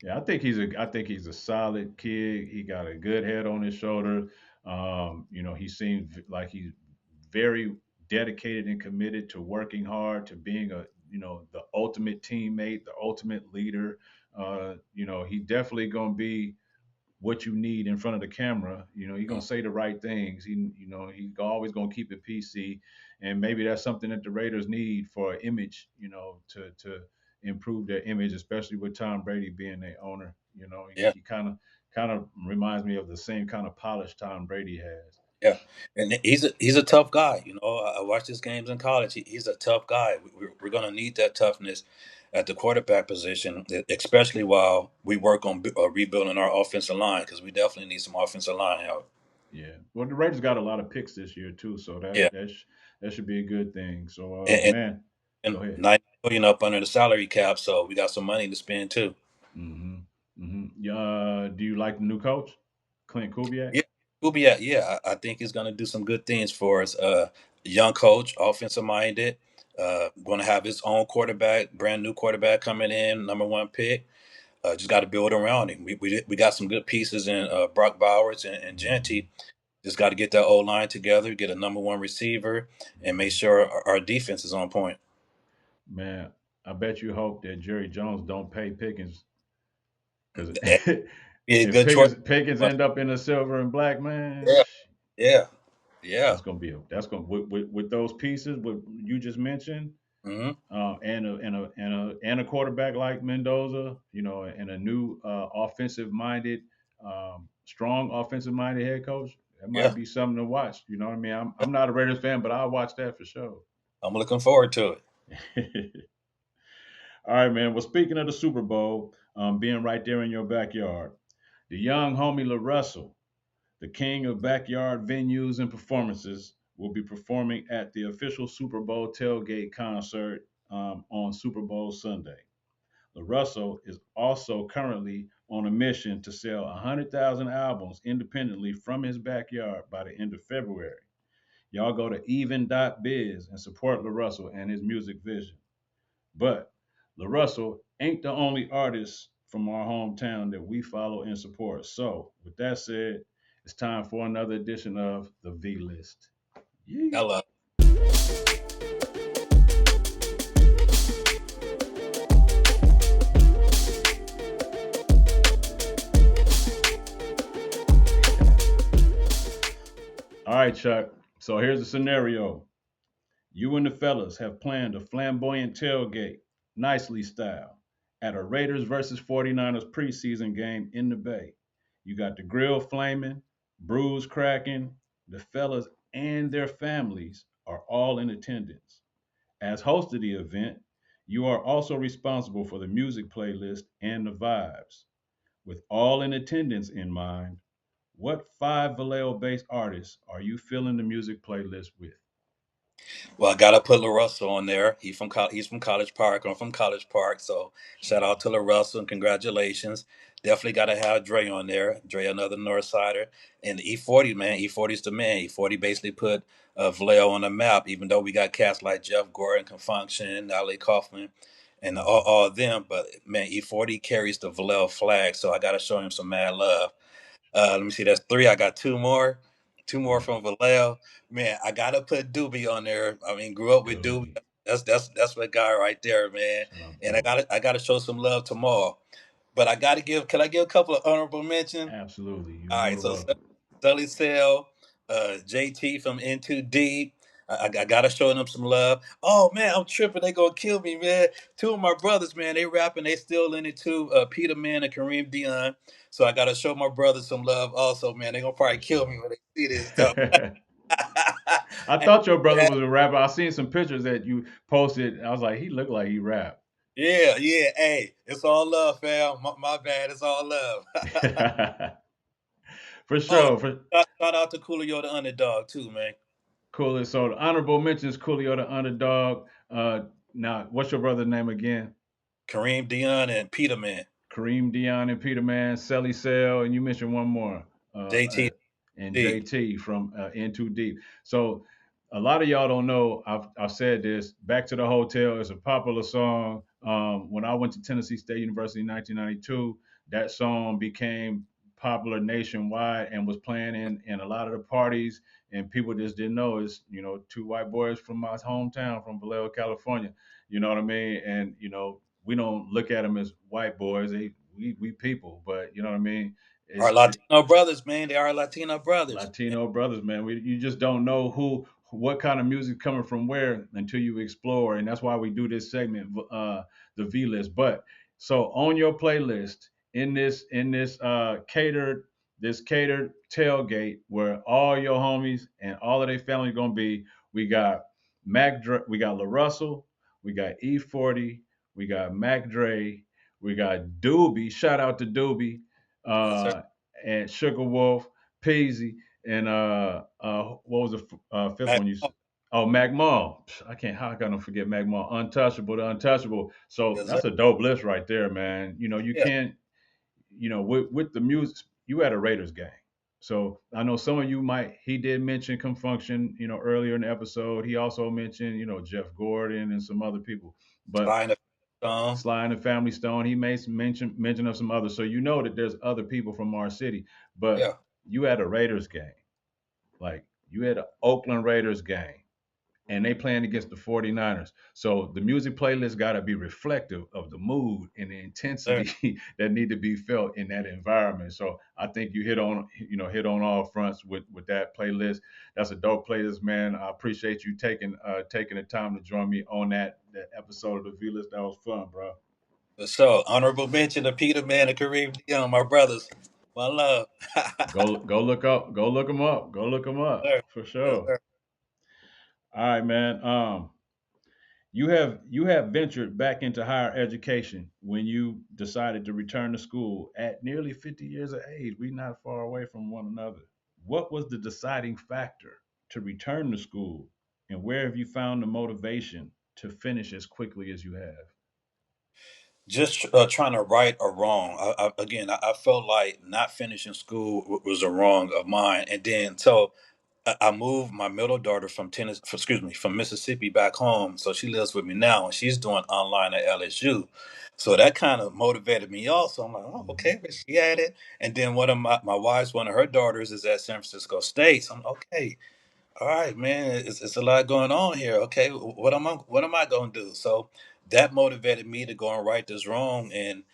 Yeah, I think he's a solid kid. He got a good head on his shoulder. He seems like he's very dedicated and committed to working hard, to being the ultimate teammate, the ultimate leader. He's definitely gonna be what you need in front of the camera. He's gonna say the right things. He's always gonna keep it PC, and maybe that's something that the Raiders need for an image. To improve their image, especially with Tom Brady being their owner. Yeah, He kind of reminds me of the same kind of polish Tom Brady has. yeah, and he's a tough guy. I watched his games in college. He's a tough guy. We're going to need that toughness at the quarterback position, especially while we work on rebuilding our offensive line because we definitely need some offensive line help. Yeah. Well, the Raiders got a lot of picks this year too, so Yeah, that should be a good thing. So, and, man, and go ahead. 90 million up under the salary cap, so we got some money to spend too. Hmm. Do you like the new coach, Clint Kubiak? Yeah, Kubiak. Yeah, I think he's going to do some good things for us. Young coach, offensive minded. Going to have his own quarterback, brand new quarterback coming in, number one pick. Just got to build around him. We got some good pieces in Brock Bowers and Hmm. Genty. Just got to get that O line together, get a number one receiver, and make Hmm. sure our defense is on point. Man, I bet you hope that Jerry Jones don't pay Pickens because That be a if good choice. Pickens end up in the silver and black, man, Yeah, yeah, yeah. that's gonna with those pieces what you just mentioned, Hmm. and a quarterback like Mendoza, and a new strong offensive minded head coach. That might Yeah, be something to watch. You know what I mean? I'm not a Raiders fan, but I'll watch that for sure. I'm looking forward to it. All right, man. Well, speaking of the Super Bowl, being right there in your backyard, the young homie LaRussell, the king of backyard venues and performances, will be performing at the official Super Bowl tailgate concert on Super Bowl Sunday. LaRussell is also currently on a mission to sell 100,000 albums independently from his backyard by the end of February. Y'all go to even.biz and support LaRussell and his music vision. But LaRussell ain't the only artist from our hometown that we follow and support. So, with that said, it's time for another edition of the V List. Yeah. Hello. All right, Chuck. So here's the scenario. You and the fellas have planned a flamboyant tailgate, nicely style, at a Raiders versus 49ers preseason game in the Bay. You got the grill flaming, brews cracking, the fellas and their families are all in attendance. As host of the event, you are also responsible for the music playlist and the vibes. With all in attendance in mind, what five Vallejo based artists are you filling the music playlist with? Well, I gotta put LaRussell on there. He's from College Park. I'm from College Park, so shout out to LaRussell and congratulations. Definitely gotta have Dre on there. Dre, another North Sider, and E40 man. E40's the man. E40 basically put Vallejo on the map. Even though we got cats like Jeff Gordon, Confunction, Ali Kaufman, and Mhm. all of them, but man, E40 carries the Vallejo flag, so I gotta show him some mad love. Let me see. That's three. I got two more. Two more Yeah, from Vallejo. Man, I gotta put Doobie on there. I mean, grew up with Doobie. Doobie. That's my guy right there, man. Shout out And I Doobie. gotta show some love tomorrow. But I gotta give. Can I give a couple of honorable mentions? Absolutely. You're All more right. than So welcome. Sully Sale, JT from Into Deep. I gotta show them some love. Oh man, I'm tripping. They gonna kill me, man. Two of my brothers, man, they rapping. They still in it too. Peter Man and Kareem Dion. So I gotta show my brothers some love. Also, man, they gonna probably For kill me sure. when they see this stuff. I thought your brother was a rapper. I seen some pictures that you posted. I was like, he looked like he rap. Yeah, yeah. Hey, it's all love, fam. My bad. It's all love. For Oh, sure. For shout out to Coolio the underdog too, man. Coolio. So the honorable mentions Coolio the underdog. Now, what's your brother's name again? Kareem Dion and Peter Man. Kareem Dion and Peterman, Selly Sell, and you mentioned one more, uh, uh, JT. and JT from In Too Deep. So a lot of y'all don't know. I've said this. Back to the Hotel is a popular song. When I went to Tennessee State University in 1992, that song became popular nationwide and was playing in a lot of the parties. And people just didn't know it's two white boys from my hometown from Vallejo, California. You know what I mean? And we don't look at them as white boys. We people, but you know what I mean. Our It's Latino brothers, man. They are Latino brothers. Latino brothers, man. You just don't know what kind of music coming from where until you explore, and that's why we do this segment, the V list. But so on your playlist in this catered tailgate where all your homies and all of their family gonna be, we got we got La Russell, we got E40, we got Mac Dre, we got Doobie. Shout out to Doobie, Yes, sir. uh, and Sugar Wolf, Peasy, and what was the fifth Mac, one you said? Oh, Mac Mall. I can't. How can I forget Mac Mall? Untouchable, the Untouchable. So yes, sir. that's a dope list right there, man. You Yeah. can't. With the music, you had a Raiders game. So I know some of you might. He did mention Confunction, earlier in the episode. He also mentioned, Jeff Gordon and some other people. But Flying the song. Sly and the Family Stone, he made some mention of some others. So you know that there's other people from our city. But Yeah. you had a Raiders game. Like you had an Oakland Raiders game and they playing against the 49ers. So the music playlist got to be reflective of the mood and the Sir. intensity that need to be felt in that environment. So I think you hit on all fronts with that playlist. That's a dope playlist, man. I appreciate you taking the time to join me on that episode of the V List. That was fun, bro. So honorable mention to Peter Man and Kareem Dion, my brothers. One love. Go look them up. Go look them up Sir. for Yes, sure. sir. All right, man. You have ventured back into higher education when you decided to return to school at nearly 50 years of age. We're not far away from one another. What was the deciding factor to return to school, and where have you found the motivation to finish as quickly as you have? Just trying to right a wrong. I felt like not finishing school was a wrong of mine, and then so I moved my middle daughter from Tennessee, excuse me, from Mississippi back home. So she lives with me now, and she's doing online at LSU. So that kind of motivated me also. I'm like, oh, Hmm. okay, but she had it. And then one of my wife's, one of her daughters is at San Francisco State. So I'm okay. All right, man, it's a lot going on here. Okay, what am I going to do? So that motivated me to go and right this wrong, and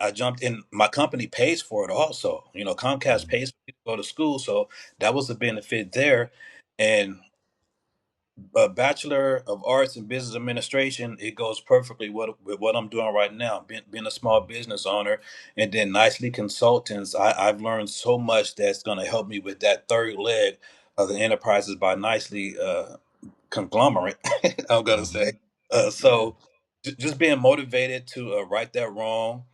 I jumped in. My company pays for it also. Comcast Hmm. pays for me to go to school, so that was a benefit there. And a Bachelor of Arts in Business Administration, it goes perfectly with what I'm doing right now, being a small business owner, and then Nicely Consultants. I've learned so much that's going to help me with that third leg of the Enterprises by Nicely conglomerate. I'm going to say. Hmm. Yeah. So just being motivated to right that wrong,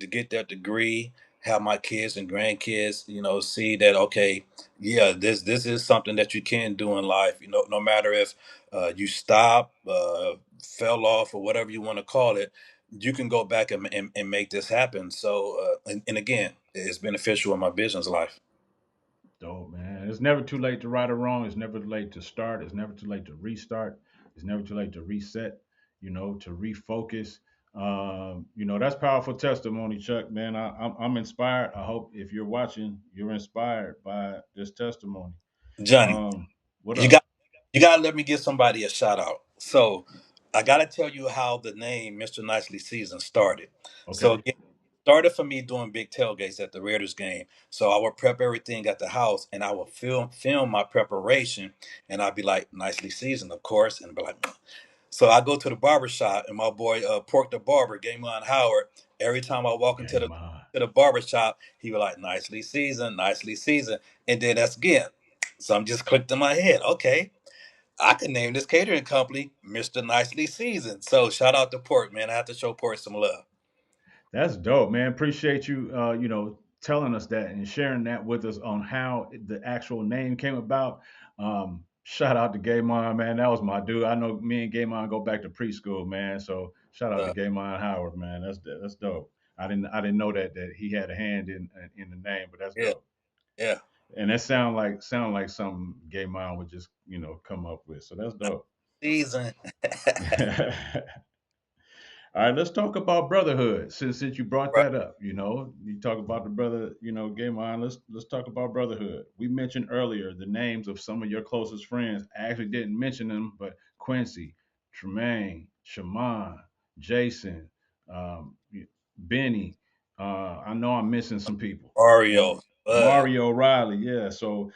to get that degree, have my kids and grandkids, see that okay, yeah, this is something that you can do in life. No matter if you stop, fell off, or whatever you want to call it, you can go back and make this happen. So, and again, it's beneficial in my business life. Dope, man. It's never too late to right or wrong. It's never too late to start. It's never too late to restart. It's never too late to reset, to refocus. That's powerful testimony, Chuck, man. I'm inspired. I hope if you're watching, you're inspired by this testimony. Johnny, Um, what you up? got you got to let me give somebody a shout out. So, I got to tell you how the name Mr. Nicely Season started. So, Okay. it started for me doing big tailgates at the Raiders game. So, I would prep everything at the house, and I would film my preparation, and I'd be like, "Nicely seasoned, of course," and be like, so I go to the barber shop, and my boy Pork the Barber, Gamon Howard. Every time I walk into the Game on. barber shop, he was like, nicely seasoned," and then that's again. So I'm just clicked in my head. Okay, I can name this catering company Mr. Nicely Seasoned. So shout out to Pork, man. I have to show Pork some love. That's dope, man. Appreciate you, telling us that and sharing that with us on how the actual name came about. Shout out to Gaymon, man. That was my dude. I know me and Gaymon go back to preschool, man. So shout out to Uh, Gaymon Howard, man. That's dope. I didn't know that he had a hand in the name, but that's Yeah, dope. yeah. And that sound like something Gay Mom would just come up with. So that's dope. Season. All right, let's talk about brotherhood. Since you brought Right. that up, you talk about the brother, Game On. Let's talk about brotherhood. We mentioned earlier the names of some of your closest friends. I actually didn't mention them, but Quincy, Tremaine, Shaman, Jason, um, Benny. I know I'm missing some people. Oreo. Mario Riley, yeah. So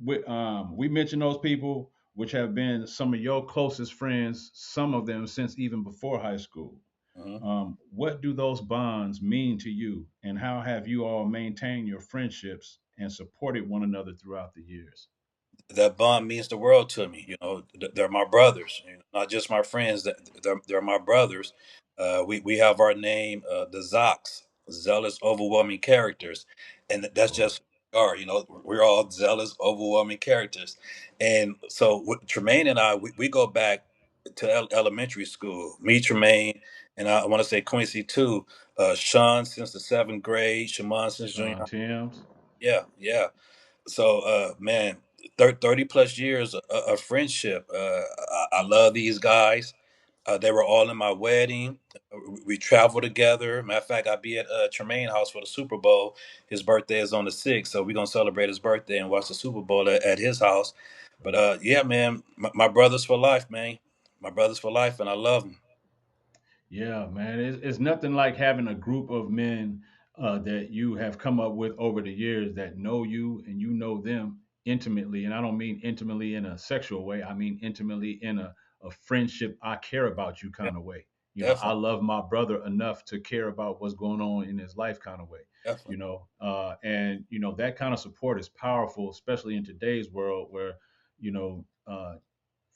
we mentioned those people, which have been some of your closest friends, some of them since even before high school. Mhm. What do those bonds mean to you, and how have you all maintained your friendships and supported one another throughout the years? That bond means the world to me. They're my brothers, not just my friends. They're my brothers. We have our name, the Zocs, zealous, overwhelming characters, and that's Oh, just who we are. We're all zealous, overwhelming characters, and so Tremaine and I, we go back to elementary school. Me, Tremaine, and I want to say Quincy too. Sean since the seventh grade, Shaman since junior Sean high. Timms. Yeah, yeah. So, man, 30 plus years of friendship. I love these guys. They were all in my wedding. We travel together. Matter of fact, I'll be at Tremaine House for the Super Bowl. His birthday is on the 6th, so we're going to celebrate his birthday and watch the Super Bowl at his house. But yeah, man, my brothers for life, man. My brothers for life, and I love them. Yeah, man, it's nothing like having a group of men that you have come up with over the years that know you and you know them intimately. And I don't mean intimately in a sexual way. I mean intimately in a friendship, I care about you Yeah, kind of way. I definitely, love my brother enough to care about what's going on in his life kind of way. definitely. And that kind of support is powerful, especially in today's world where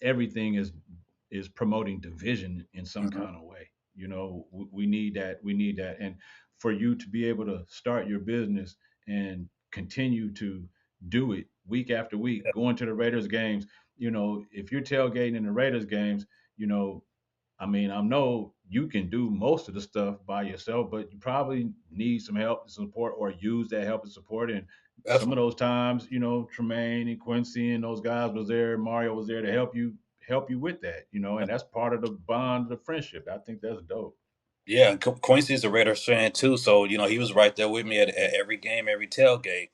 everything is promoting division in some Hmm. kind of way. We need that. We need that. And for you to be able to start your business and continue to do it week after week, Yeah, going to the Raiders games, if you're tailgating in the Raiders games, you know, I mean, I know you can do most of the stuff by yourself, but you probably need some help and support or use that help and support. And some of definitely. those times, Tremaine and Quincy and those guys was there, Mario was there to help you with that, and that's part of the bond of the friendship. I think that's dope. Yeah, and Quincy's a Raiders fan too, so he was right there with me at every game, every tailgate.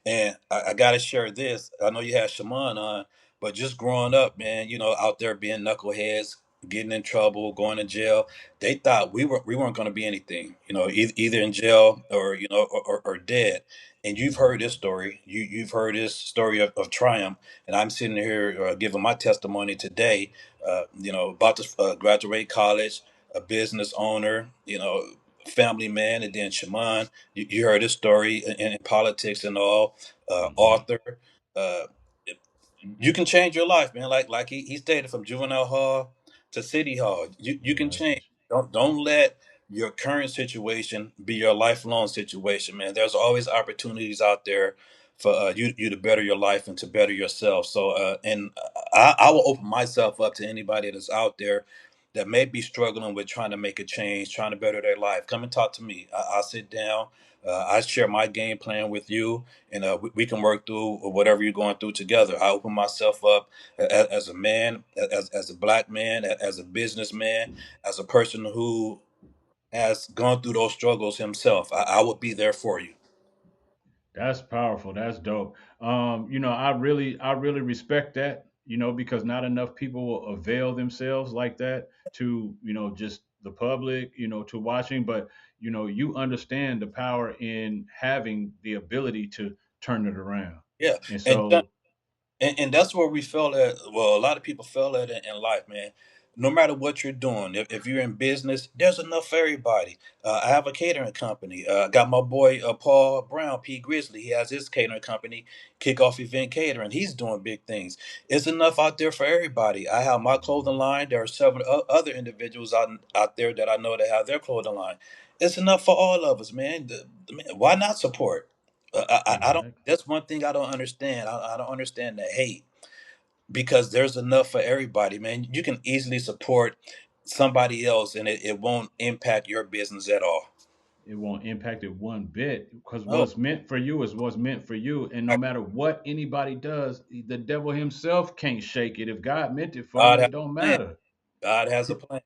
And I got to share this. I know you had Shaman on, but just growing up, man, out there being knuckleheads, getting in trouble, going to jail, they thought we weren't going to be anything, either in jail or or dead. And you've heard this story. You've heard this story of triumph, and I'm sitting here giving my testimony today. About to graduate college, a business owner, family man, and then Shaman. You heard his story in politics and all. Hmm. Author. Uh, you can change your life, man. Like he stated, from juvenile hall to city hall, you can Right. change. Don't let your current situation be your lifelong situation, man. There's always opportunities out there for you to better your life and to better yourself. So, and I will open myself up to anybody that's out there that may be struggling with trying to make a change, trying to better their life. Come and talk to me. I'll sit down. I share my game plan with you, and we can work through whatever you're going through together. I open myself up as a man, as a black man, as a businessman, as a person who has gone through those struggles himself. I would be there for you. That's powerful. That's dope. I really respect that, because not enough people will avail themselves like that to, just the public, to watching. But, you understand the power in having the ability to turn it around. Yeah, And and John, so, and that's where we fell at. Well, a lot of people fell at it in life, man. No matter what you're doing, if you're in business, there's enough for everybody. I have a catering company. I got my boy Paul Brown, P Grizzly. He has his catering company, Kickoff Event Catering. He's doing big things. It's enough out there for everybody. I have my clothing line. There are several other individuals out there that I know that have their clothing line. It's enough for all of us, man. Why not support? I don't. exactly. That's one thing I don't understand. I don't understand the hate, because there's enough for everybody, man. You can easily support somebody else, and it won't impact your business at all. It won't impact it one bit because Oh, what's meant for you is what's meant for you. And no right. matter what anybody does, the devil himself can't shake it. If God meant it for God you, has it don't a plan. matter. God has a plan.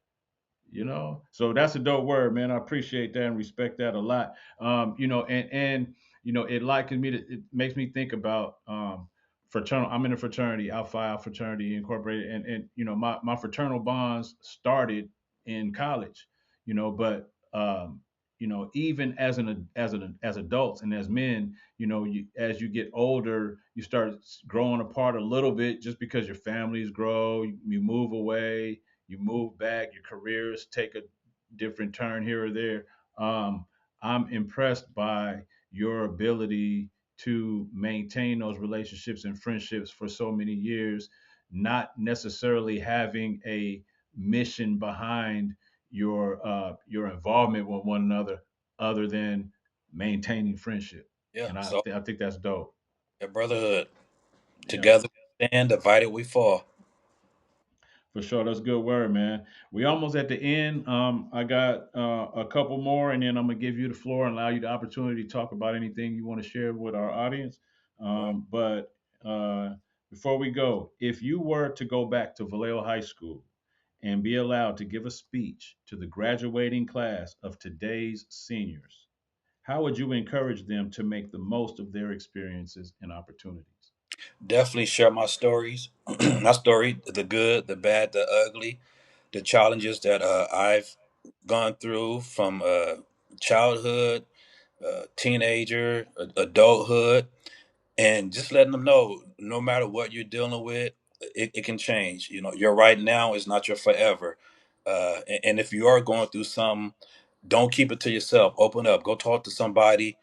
So that's a dope word, man. I appreciate that and respect that a lot. It likens me to, it makes me think about fraternal. I'm in a fraternity, Alpha Phi Fraternity Incorporated, and my fraternal bonds started in college, but even as adults and as men, as you get older, you start growing apart a little bit just because your families grow, you move away, you move back, your careers take a different turn here or there. Um, I'm impressed by your ability to maintain those relationships and friendships for so many years, not necessarily having a mission behind your involvement with one another, other than maintaining friendship. Yeah. And So I think that's dope. the brotherhood. Yeah. Together we stand, divided we fall. For sure, that's a good word, man. We almost at the end. I got a couple more, and then I'm gonna give you the floor and allow you the opportunity to talk about anything you want to share with our audience. Right. But before we go, if you were to go back to Vallejo High School and be allowed to give a speech to the graduating class of today's seniors, how would you encourage them to make the most of their experiences and opportunities? Definitely share my stories, my story, the good, the bad, the ugly, the challenges that I've gone through from childhood, teenager, adulthood, and just letting them know no matter what you're dealing with, it can change. Your right now is not your forever. And if you are going through some, don't keep it to yourself. Open up. Go talk to somebody.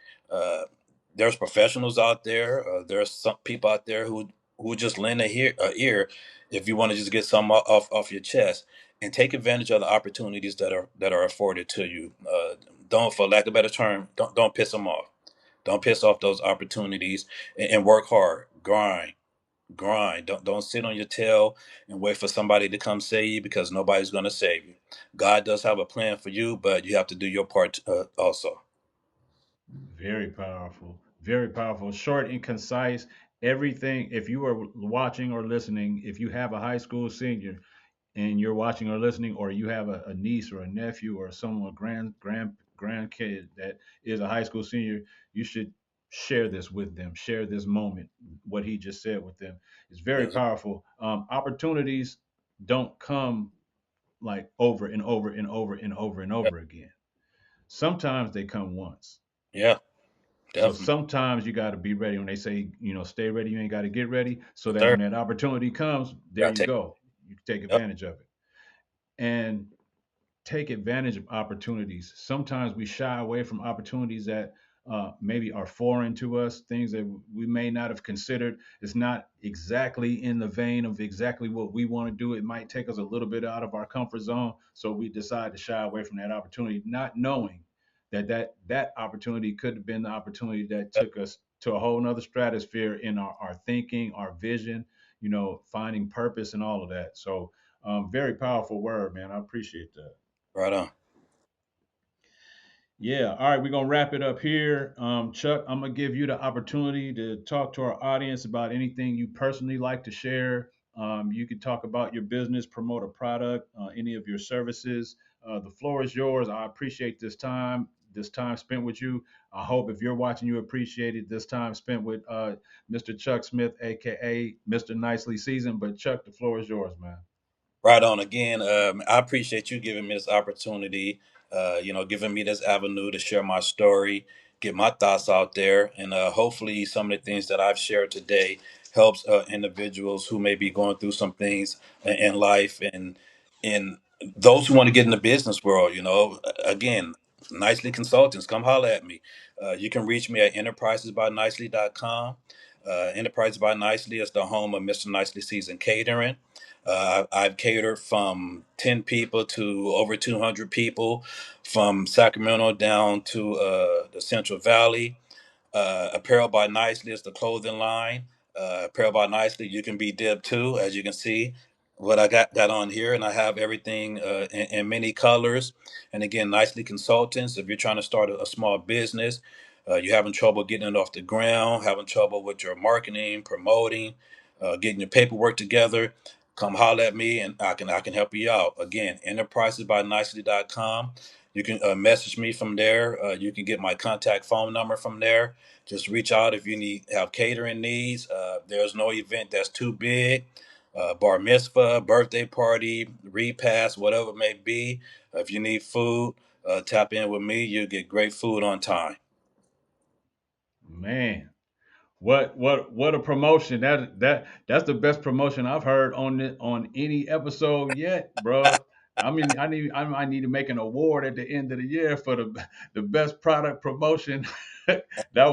There's professionals out there. There's some people out there who just lend a ear if you want to just get some off your chest, and take advantage of the opportunities that are afforded to you. Don't, for lack of a better term, don't piss them off. Don't piss off those opportunities, and work hard. Grind. Don't sit on your tail and wait for somebody to come save you, because nobody's going to save you. God does have a plan for you, but you have to do your part also. Very powerful. Very powerful. Short and concise. Everything. If you are watching or listening, if you have a high school senior and you're watching or listening, or you have a niece or a nephew or someone grandkid that is a high school senior, you should share this with them. Share this moment. What he just said with them. It's very Yes, powerful. Opportunities don't come like over and over and over and over and yeah, over again. Sometimes they come once. yeah, So definitely. sometimes you got to be ready. When they say, stay ready, you ain't got to get ready. So The that third, when that opportunity comes, there gotta you take. go. You can take Yep, advantage of it. And take advantage of opportunities. Sometimes we shy away from opportunities that maybe are foreign to us, things that we may not have considered. It's not exactly in the vein of exactly what we want to do. It might take us a little bit out of our comfort zone. So we decide to shy away from that opportunity, not knowing that opportunity could have been the opportunity that yep, took us to a whole nother stratosphere in our thinking, our vision, finding purpose and all of that. So very powerful word, man. I appreciate that. right on. Yeah. All right. We're going to wrap it up here. Chuck, I'm going to give you the opportunity to talk to our audience about anything you personally like to share. You can talk about your business, promote a product, any of your services. The floor is yours. I appreciate this time spent with you. I hope if you're watching, you appreciate it. This time spent with Mr. Chuck Smith, aka Mr. Nicely Seasoned. But Chuck, the floor is yours, man. Right on. Again, I appreciate you giving me this opportunity, giving me this avenue to share my story, get my thoughts out there, and hopefully some of the things that I've shared today helps individuals who may be going through some things in life, and those who want to get in the business world. Again, Nicely Consultants, come holler at me. You can reach me at enterprisesbynicely.com. Enterprises by Nicely is the home of Mr. Nicely Season Catering. I've catered from 10 people to over 200 people, from Sacramento down to the Central Valley. Apparel by Nicely is the clothing line. Apparel by Nicely, you can be dib too, as you can see. what I got on here, and I have everything in many colors. And again, nicely consultants. If you're trying to start a small business, you're having trouble getting it off the ground, having trouble with your marketing, promoting, getting your paperwork together, come holler at me, and I can help you out. Again, enterprisesbynicely.com. You can message me from there. You can get my contact phone number from there. Just reach out if you have catering needs. There's no event that's too big, bar mitzvah, birthday party, repast, whatever it may be. If you need food, tap in with me. You'll get great food on time. Man, what a promotion. That's the best promotion I've heard on any episode yet, bro. I mean, I might need to make an award at the end of the year for the best product promotion. And That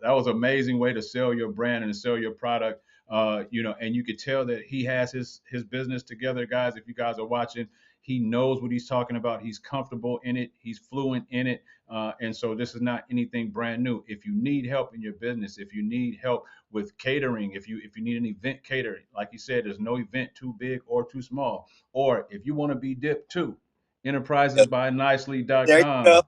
was amazing way to sell your brand and to sell your product. And you could tell that he has his business together, guys. If you guys are watching, he knows what he's talking about. He's comfortable in it. He's fluent in it. And so this is not anything brand new. If you need help in your business, if you need help with catering, if you need an event catering, like you said, there's no event too big or too small. Or if you want to be dipped too, there you go. enterprisesbynicely.com.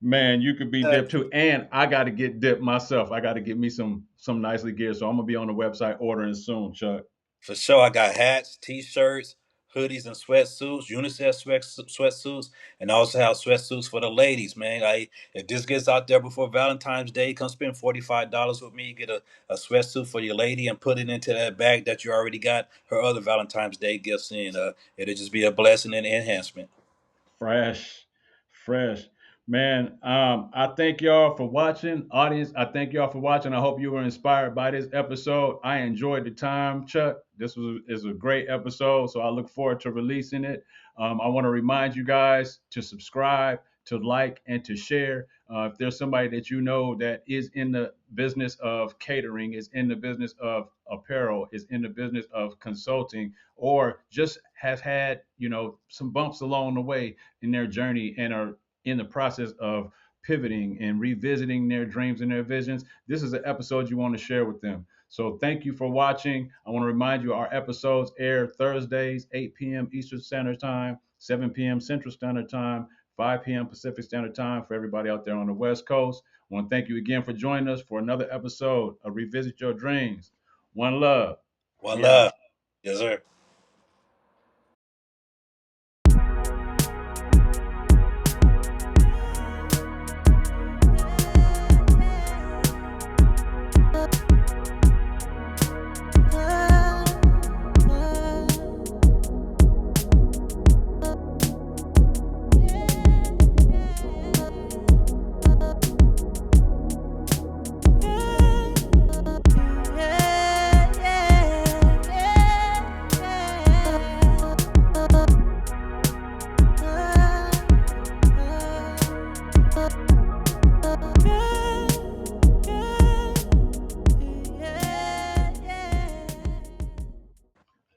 Man, you could be dipped too. And I got to get dipped myself. I got to get me some nicely gear. So I'm gonna be on the website ordering soon, Chuck. For sure, I got hats, t-shirts, hoodies, and sweatsuits, unisex sweatsuits, and I also have sweatsuits for the ladies, man. If this gets out there before Valentine's Day, come spend $45 with me, get a sweatsuit for your lady, and put it into that bag that you already got her other Valentine's Day gifts in. It'll just be a blessing and enhancement. Fresh, fresh. Man, I thank y'all for watching. Audience, I thank y'all for watching. I hope you were inspired by this episode. I enjoyed the time, Chuck. This is a great episode, so I look forward to releasing it. I want to remind you guys to subscribe, to like, and to share. If there's somebody that you know that is in the business of catering, is in the business of apparel, is in the business of consulting, or just has had some bumps along the way in their journey and are in the process of pivoting and revisiting their dreams and their visions, this is an episode you want to share with them. So thank you for watching. I want to remind you our episodes air Thursdays, 8 p.m. Eastern Standard Time, 7 p.m. Central Standard Time, 5 p.m. Pacific Standard Time for everybody out there on the West Coast. I want to thank you again for joining us for another episode of Revisit Your Dreams. One love. One We out. love. Yes, sir.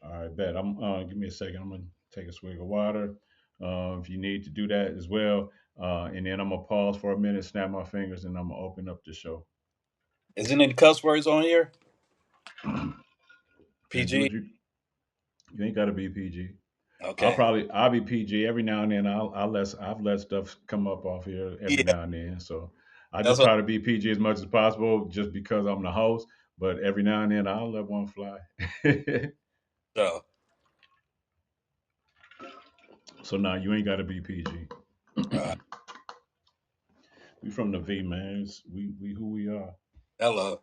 All right, bet. Give me a second. I'm gonna take a swig of water. If you need to do that as well, and then I'm gonna pause for a minute, snap my fingers, and I'm gonna open up the show. Isn't any cuss words on here? Man, do PG? what you ain't gotta be PG. Okay. I'll be PG every now and then. I've let stuff come up off here every Yeah, now and then. So I that's just what. try to be PG as much as possible, just because I'm the host. But every now and then I'll let one fly. So, So now you ain't gotta be PG. uh, We from the V, man. We who we are. hello.